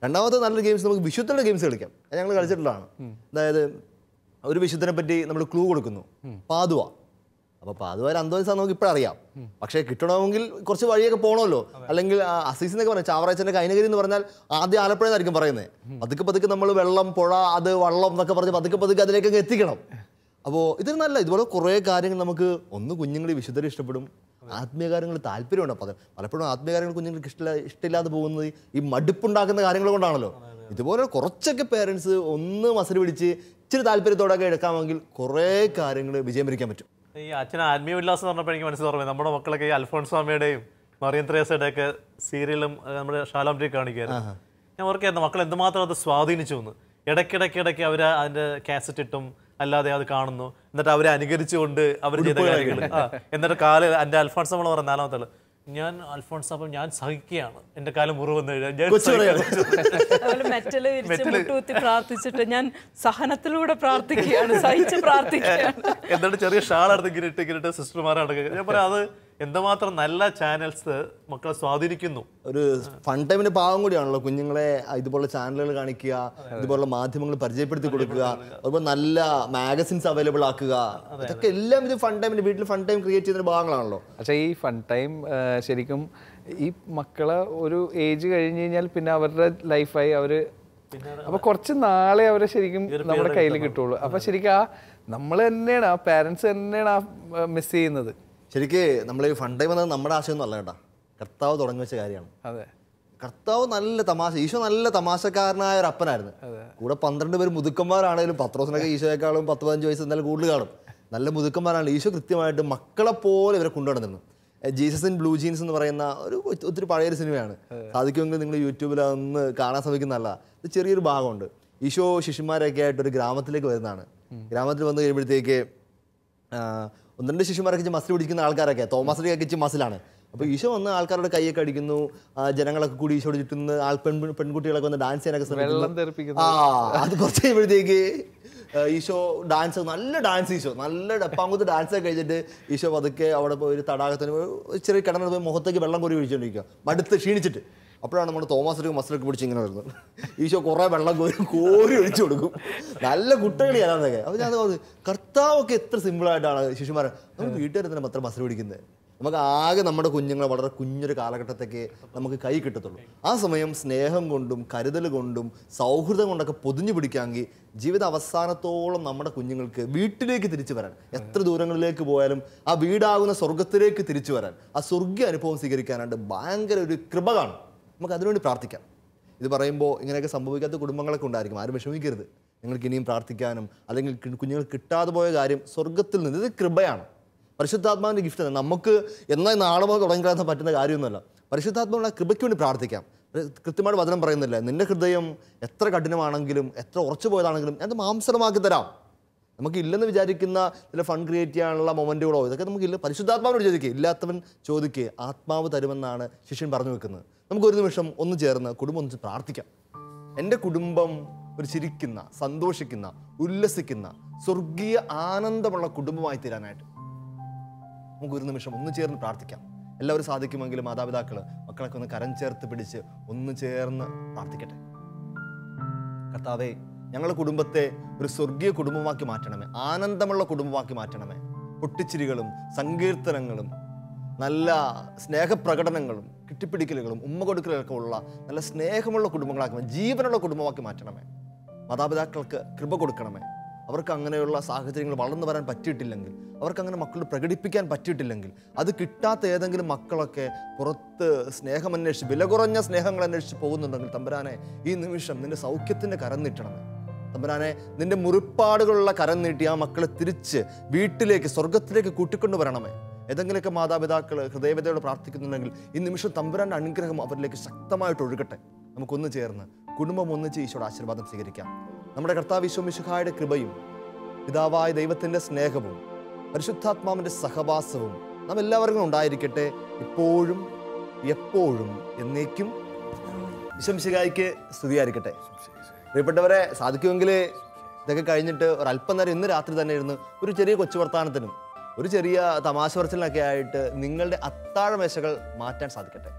S1: രണ്ടാമത്തെ നല്ലൊരു ഗെയിംസ് നമുക്ക് വിശുദ്ധരുടെ ഗെയിംസ് കളിക്കാം. ഞങ്ങൾ കളിച്ചിട്ടുള്ളതാണ്. അതായത് ഒരു വിശുദ്ധനെ പറ്റി നമ്മൾ ക്ലൂ കൊടുക്കുന്നു, പാതുവ. അപ്പോൾ പാതുവ അന്തോനിസാ നമുക്ക് ഇപ്പോഴറിയാം, പക്ഷേ കിട്ടണമെങ്കിൽ കുറച്ച് വഴിയൊക്കെ പോകണമല്ലോ. അല്ലെങ്കിൽ അസീസ് എന്നൊക്കെ പറയാം, ചാവറാച്ചൻ്റെ കൈനഗരി എന്ന് പറഞ്ഞാൽ ആദ്യം ആലപ്പുഴ എന്നായിരിക്കും പറയുന്നത്. പതുക്കെ നമ്മൾ വെള്ളം, പുഴ, അത് വള്ളം എന്നൊക്കെ പറഞ്ഞ് പതുക്കെ അതിലേക്കൊക്കെ എത്തിക്കണം. അപ്പോൾ ഇതിന് നല്ല ഇതുപോലെ കുറേ കാര്യങ്ങൾ നമുക്ക് ഒന്ന് കുഞ്ഞുങ്ങൾ വിശുദ്ധരെ ഇഷ്ടപ്പെടും, ആത്മീയ കാര്യങ്ങൾ താല്പര്യമുണ്ട്. അപ്പോൾ പലപ്പോഴും ആത്മീയ കാര്യങ്ങൾ കുഞ്ഞുങ്ങൾക്ക് ഇഷ്ടമില്ലാതെ പോകുന്നത് ഈ മടുപ്പുണ്ടാക്കുന്ന കാര്യങ്ങൾ കൊണ്ടാണല്ലോ. ഇതുപോലെ കുറച്ചൊക്കെ പേരൻസ് ഒന്ന് മസര് പിടിച്ച് ഇച്ചിരി താല്പര്യത്തോടൊക്കെ എടുക്കാമെങ്കിൽ കുറേ കാര്യങ്ങൾ വിജയം വരിക്കാൻ പറ്റും.
S2: ഈ അച്ഛൻ ആത്മീയ ഉല്ലാസം എന്ന് പറഞ്ഞപ്പോൾ എനിക്ക് മനസ്സിലാവുന്നത് നമ്മുടെ മക്കളൊക്കെ ഈ അൽഫോൺസാമ്മയുടെയും മറിയം ത്രേസയുടെ ഒക്കെ സീരിയലും നമ്മുടെ ഷാലോം കാണിക്കായിരുന്നു. ഞാൻ ഓർക്കായിരുന്നു മക്കൾ എന്തുമാത്രം അത് സ്വാധീനിച്ചു എന്ന്. ഇടയ്ക്കിടയ്ക്ക് അവർ അതിൻ്റെ കാസറ്റ് ഇട്ടും അല്ലാതെ അത് കാണുന്നു, എന്നിട്ട് അവരെ അനുകരിച്ചുകൊണ്ട് അവർ ചെയ്ത കാര്യങ്ങൾ. എന്നിട്ട് എൻ്റെ അൽഫോൺസ് നമ്മൾ പറഞ്ഞ 4-ാമത്തെ ഞാൻ അൽഫോൺസ്, അപ്പം ഞാൻ സഹിക്കുകയാണ്, എൻ്റെ കാലം മുറിവ് വന്നു കഴിഞ്ഞാൽ ഞാൻ
S1: കൊച്ചു പറയാണ്.
S3: അതുപോലെ മെറ്റല് വിരിച്ച് മുട്ടുകുത്തി പ്രാർത്ഥിച്ചിട്ട് ഞാൻ സഹനത്തിലൂടെ പ്രാർത്ഥിക്കുകയാണ്, സഹിച്ച് പ്രാർത്ഥിക്കുകയാണ്.
S2: എന്നിട്ട് ചെറിയ ഷാളെടുത്ത് ഇട്ട് സിസ്റ്റർമാരാണ്. ഞാൻ പറയാം, അത് എന്തുമാത്രം നല്ല ചാനൽസ് മക്കളെ സ്വാധീനിക്കുന്നു.
S1: ഒരു ഫൺ ടൈമിന്റെ ഭാഗം കൂടിയാണല്ലോ കുഞ്ഞുങ്ങളെ ഇതുപോലുള്ള ചാനലുകൾ കാണിക്കുക, ഇതുപോലുള്ള മാധ്യമങ്ങൾ പരിചയപ്പെടുത്തി കൊടുക്കുക, അതുപോലെ നല്ല മാഗസിൻസ് അവൈലബിൾ ആക്കുക. ഇതൊക്കെ എല്ലാം ഇത് ഫൺ ടൈമിന്റെ വീട്ടിൽ ഫൺ ടൈം ക്രിയേറ്റ് ചെയ്യുന്ന ഭാഗങ്ങളാണല്ലോ.
S4: പക്ഷേ ഈ ഫൺ ടൈം ശരിക്കും ഈ മക്കളെ ഒരു ഏജ് കഴിഞ്ഞ് കഴിഞ്ഞാൽ പിന്നെ അവരുടെ ലൈഫായി അവര് അപ്പൊ കുറച്ച് നാളെ അവരെ ശരിക്കും നമ്മുടെ കയ്യിൽ കിട്ടുള്ളൂ. അപ്പൊ ശരിക്കും ആ നമ്മൾ തന്നെയാണ്, ആ പാരന്റ്സ് തന്നെയാണ് ആ മിസ് ചെയ്യുന്നത്.
S1: ശരിക്ക് നമ്മൾ ഈ ഫൺ ടൈം എന്നത് നമ്മുടെ ആശയമൊന്നും അല്ല കേട്ടാ, കർത്താവ് തുടങ്ങി വെച്ച കാര്യമാണ്.
S4: അതെ,
S1: കർത്താവ് നല്ല തമാശ, ഈശോ നല്ല തമാശക്കാരനായ ഒരു അപ്പനായിരുന്നു. കൂടെ 12 പേര് മുതുക്കന്മാരാണെങ്കിലും പത്രോസിനൊക്കെ ഈശോയെക്കാളും 10-15 വയസ്സ് എന്തായാലും കൂടുതൽ കാണും. നല്ല മുതുക്കന്മാരാണ്. ഈശോ കൃത്യമായിട്ട് മക്കളെ പോലെ ഇവരെ കൊണ്ടുവന്നിരുന്നു. ജീസസ് ഇൻ ബ്ലൂ ജീൻസ് എന്ന് പറയുന്ന ഒരു ഒത്തിരി പഴയൊരു സിനിമയാണ്. സാധിക്കുമെങ്കിൽ നിങ്ങൾ യൂട്യൂബിൽ ഒന്ന് കാണാൻ ശ്രമിക്കുന്നതല്ല. ഇത് ചെറിയൊരു ഭാഗമുണ്ട്. ഈശോ ശിഷ്യന്മാരൊക്കെ ആയിട്ട് ഒരു ഗ്രാമത്തിലേക്ക് വരുന്നതാണ്. ഗ്രാമത്തിൽ വന്നു കഴിയുമ്പോഴത്തേക്ക് 1-2 ശിഷ്യന്മാരൊക്കെ മസിൽ പിടിക്കുന്ന ആൾക്കാരൊക്കെ, തോമസിനെയൊക്കെ ഇച്ചിരി മസിലാണ്. അപ്പോൾ ഈശോ വന്ന് ആൾക്കാരുടെ കൈയൊക്കെ അടിക്കുന്നു, ജനങ്ങളൊക്കെ കൂടി ഈശോട് ചുറ്റുന്ന പെൺകുട്ടികളൊക്കെ വന്ന് ഡാൻസ് ചെയ്യാനൊക്കെ ശ്രമിക്കുന്നു. അത് കുറച്ച് കഴിയുമ്പോഴത്തേക്ക് ഈശോ ഡാൻസ്, നല്ല ഡാൻസ്, ഈശോ നല്ല ഡപ്പാങ്കുത്ത് ഡാൻസ് ഒക്കെ കഴിച്ചിട്ട് ഈശോ പതുക്കെ അവിടെ പോയി ഒരു തടാകത്തിന് ചെറിയ കിടന്നിട്ട് പോയി മുഖത്തേക്ക് വെള്ളം കോരി ഒഴിച്ചുകൊണ്ടിരിക്കുക, മടുത്ത് ക്ഷീണിച്ചിട്ട്. അപ്പോഴാണ് നമ്മുടെ തോമസിലേക്ക് മസിലൊക്കെ പിടിച്ച് ഇങ്ങനെ വരുന്നത്. ഈശോ കുറേ വെള്ളം കോരി ഒഴിച്ചു കൊടുക്കും. നല്ല കുട്ടികളി അല്ലാതൊക്കെ. അപ്പോൾ ഞാൻ കർത്താവൊക്കെ എത്ര സിമ്പിളായിട്ടാണ് ശിശുമാരെ നമ്മൾ വീട്ടുകാർ തന്നെ അത്ര മസിൽ പിടിക്കുന്നത്. നമുക്ക് ആകെ നമ്മുടെ കുഞ്ഞുങ്ങളെ വളരെ കുഞ്ഞൊരു കാലഘട്ടത്തേക്ക് നമുക്ക് കൈ കിട്ടത്തുള്ളൂ. ആ സമയം സ്നേഹം കൊണ്ടും കരുതൽ കൊണ്ടും സൗഹൃദം കൊണ്ടൊക്കെ പൊതിഞ്ഞു പിടിക്കാമെങ്കിൽ ജീവിത അവസാനത്തോളം നമ്മുടെ കുഞ്ഞുങ്ങൾക്ക് വീട്ടിലേക്ക് തിരിച്ചു വരാൻ, എത്ര ദൂരങ്ങളിലേക്ക് പോയാലും ആ വീടാകുന്ന സ്വർഗത്തിലേക്ക് തിരിച്ചു വരാൻ, ആ സ്വർഗീയ അനുഭവം സ്വീകരിക്കാനായിട്ട് ഭയങ്കര ഒരു കൃപ കാണും. നമുക്ക് അതിനുവേണ്ടി പ്രാർത്ഥിക്കാം. ഇത് പറയുമ്പോൾ ഇങ്ങനെയൊക്കെ സംഭവിക്കാത്ത കുടുംബങ്ങളൊക്കെ ഉണ്ടായിരിക്കും. ആരും വിഷമിക്കരുത്. നിങ്ങൾക്ക് ഇനിയും പ്രാർത്ഥിക്കാനും അല്ലെങ്കിൽ കുഞ്ഞുങ്ങൾ കിട്ടാതെ പോയ കാര്യം സ്വർഗത്തിൽ നിന്ന്, ഇത് കൃപയാണ്, പരിശുദ്ധാത്മാവിൻ്റെ ഗിഫ്റ്റ്. നമുക്ക് എന്നാൽ നാളെ മുതൽ തുടങ്ങിക്കാൻ പറ്റുന്ന കാര്യമൊന്നുമല്ല. പരിശുദ്ധാത്മാവിൻ്റെ കൃപയ്ക്ക് വേണ്ടി പ്രാർത്ഥിക്കാം. കൃത്യമായിട്ട് വചനം പറയുന്നില്ല, നിന്റെ ഹൃദയം എത്ര കഠിനമാണെങ്കിലും എത്ര ഉറച്ചു പോയതാണെങ്കിലും അത് മാംസമാക്കി തരാം. നമുക്കില്ലെന്ന് വിചാരിക്കുന്ന ചില ഫൺ ക്രിയേറ്റ് ചെയ്യാനുള്ള മൊമെൻറ്റുകളോ ഇതൊക്കെ നമുക്കില്ല. പരിശുദ്ധാത്മാവിനോട് ചോദിക്കുക, ഇല്ലാത്തവൻ ചോദിക്കുക, ആത്മാവ് തരുമെന്നാണ് ശിഷ്യൻ പറഞ്ഞു വെക്കുന്നത്. നമുക്കൊരു നിമിഷം ഒന്ന് ചേർന്ന് കുടുംബം ഒന്ന് പ്രാർത്ഥിക്കാം. എൻ്റെ കുടുംബം ഒരു ചിരിക്കുന്ന, സന്തോഷിക്കുന്ന, ഉല്ലസിക്കുന്ന, സ്വർഗീയ ആനന്ദമുള്ള കുടുംബമായി തീരാനായിട്ട് നമുക്കൊരു നിമിഷം ഒന്ന് ചേർന്ന് പ്രാർത്ഥിക്കാം. എല്ലാവരും സാധിക്കുമെങ്കിലും മാതാപിതാക്കൾ മക്കളൊക്കെ ഒന്ന് കരം ചേർത്ത് പിടിച്ച് ഒന്ന് ചേർന്ന് പ്രാർത്ഥിക്കട്ടെ. കർത്താവേ, ഞങ്ങളുടെ കുടുംബത്തെ ഒരു സ്വർഗീയ കുടുംബമാക്കി മാറ്റണമേ, ആനന്ദമുള്ള കുടുംബമാക്കി മാറ്റണമേ. പൊട്ടിച്ചിരികളും സങ്കീർത്തനങ്ങളും നല്ല സ്നേഹപ്രകടനങ്ങളും കിട്ടിപ്പിടിക്കലുകളും ഉമ്മ കൊടുക്കലുകളൊക്കെ ഉള്ള നല്ല സ്നേഹമുള്ള കുടുംബങ്ങളാക്കണമേ, ജീവനുള്ള കുടുംബമാക്കി മാറ്റണമേ. മാതാപിതാക്കൾക്ക് കൃപ കൊടുക്കണമേ. അവർക്ക് അങ്ങനെയുള്ള സാഹചര്യങ്ങൾ വളർന്നു വരാൻ പറ്റിയിട്ടില്ലെങ്കിൽ, അവർക്ക് അങ്ങനെ മക്കൾ പ്രകടിപ്പിക്കാൻ പറ്റിയിട്ടില്ലെങ്കിൽ, അത് കിട്ടാത്ത ഏതെങ്കിലും മക്കളൊക്കെ പുറത്ത് സ്നേഹമന്വേഷിച്ച്, വില കുറഞ്ഞ സ്നേഹങ്ങൾ അന്വേഷിച്ച് പോകുന്നുണ്ടെങ്കിൽ തമ്പുരാനെ ഈ നിമിഷം നിന്റെ സൗഖ്യത്തിൻ്റെ കരം നീട്ടണമേ. തമ്പുരാനെ നിന്റെ മുറിപ്പാടുകളുള്ള കരം നീട്ടി ആ മക്കളെ തിരിച്ച് വീട്ടിലേക്ക്, സ്വർഗത്തിലേക്ക് കൂട്ടിക്കൊണ്ടു വരണമേ. ഏതെങ്കിലുമൊക്കെ മാതാപിതാക്കൾ ഹൃദയവേദനയോട് പ്രാർത്ഥിക്കുന്നുണ്ടെങ്കിൽ ഈ നിമിഷം തമ്പുരാൻ്റെ അനുഗ്രഹം അവരിലേക്ക് ശക്തമായിട്ട് ഒഴുകട്ടെ. നമുക്കൊന്ന് ചേർന്ന് കുടുംബം ഒന്നിച്ച് ഈശോയുടെ ആശീർവാദം സ്വീകരിക്കാം. നമ്മുടെ കർത്താവ് ഈശോ മിശിഹായുടെ കൃപയും പിതാവായ ദൈവത്തിൻ്റെ സ്നേഹവും പരിശുദ്ധാത്മാവിൻ്റെ സഹവാസവും നാം എല്ലാവർക്കും ഉണ്ടായിരിക്കട്ടെ, ഇപ്പോഴും എപ്പോഴും എന്നേക്കും. ഈശോ മിശിഹായ്ക്ക് സ്തുതിയായിരിക്കട്ടെ. പ്രിയപ്പെട്ടവരെ, സാധിക്കുമെങ്കിൽ ഇതൊക്കെ കഴിഞ്ഞിട്ട് ഒരല്പം നേരം ഇന്ന് രാത്രി തന്നെ ഇരുന്ന് ഒരു ചെറിയ കൊച്ചു വർത്താനത്തിനും ഒരു ചെറിയ തമാശ പറച്ചിലിനൊക്കെ ആയിട്ട് നിങ്ങളുടെ അത്താഴമേശകൾ മാറ്റാൻ സാധിക്കട്ടെ.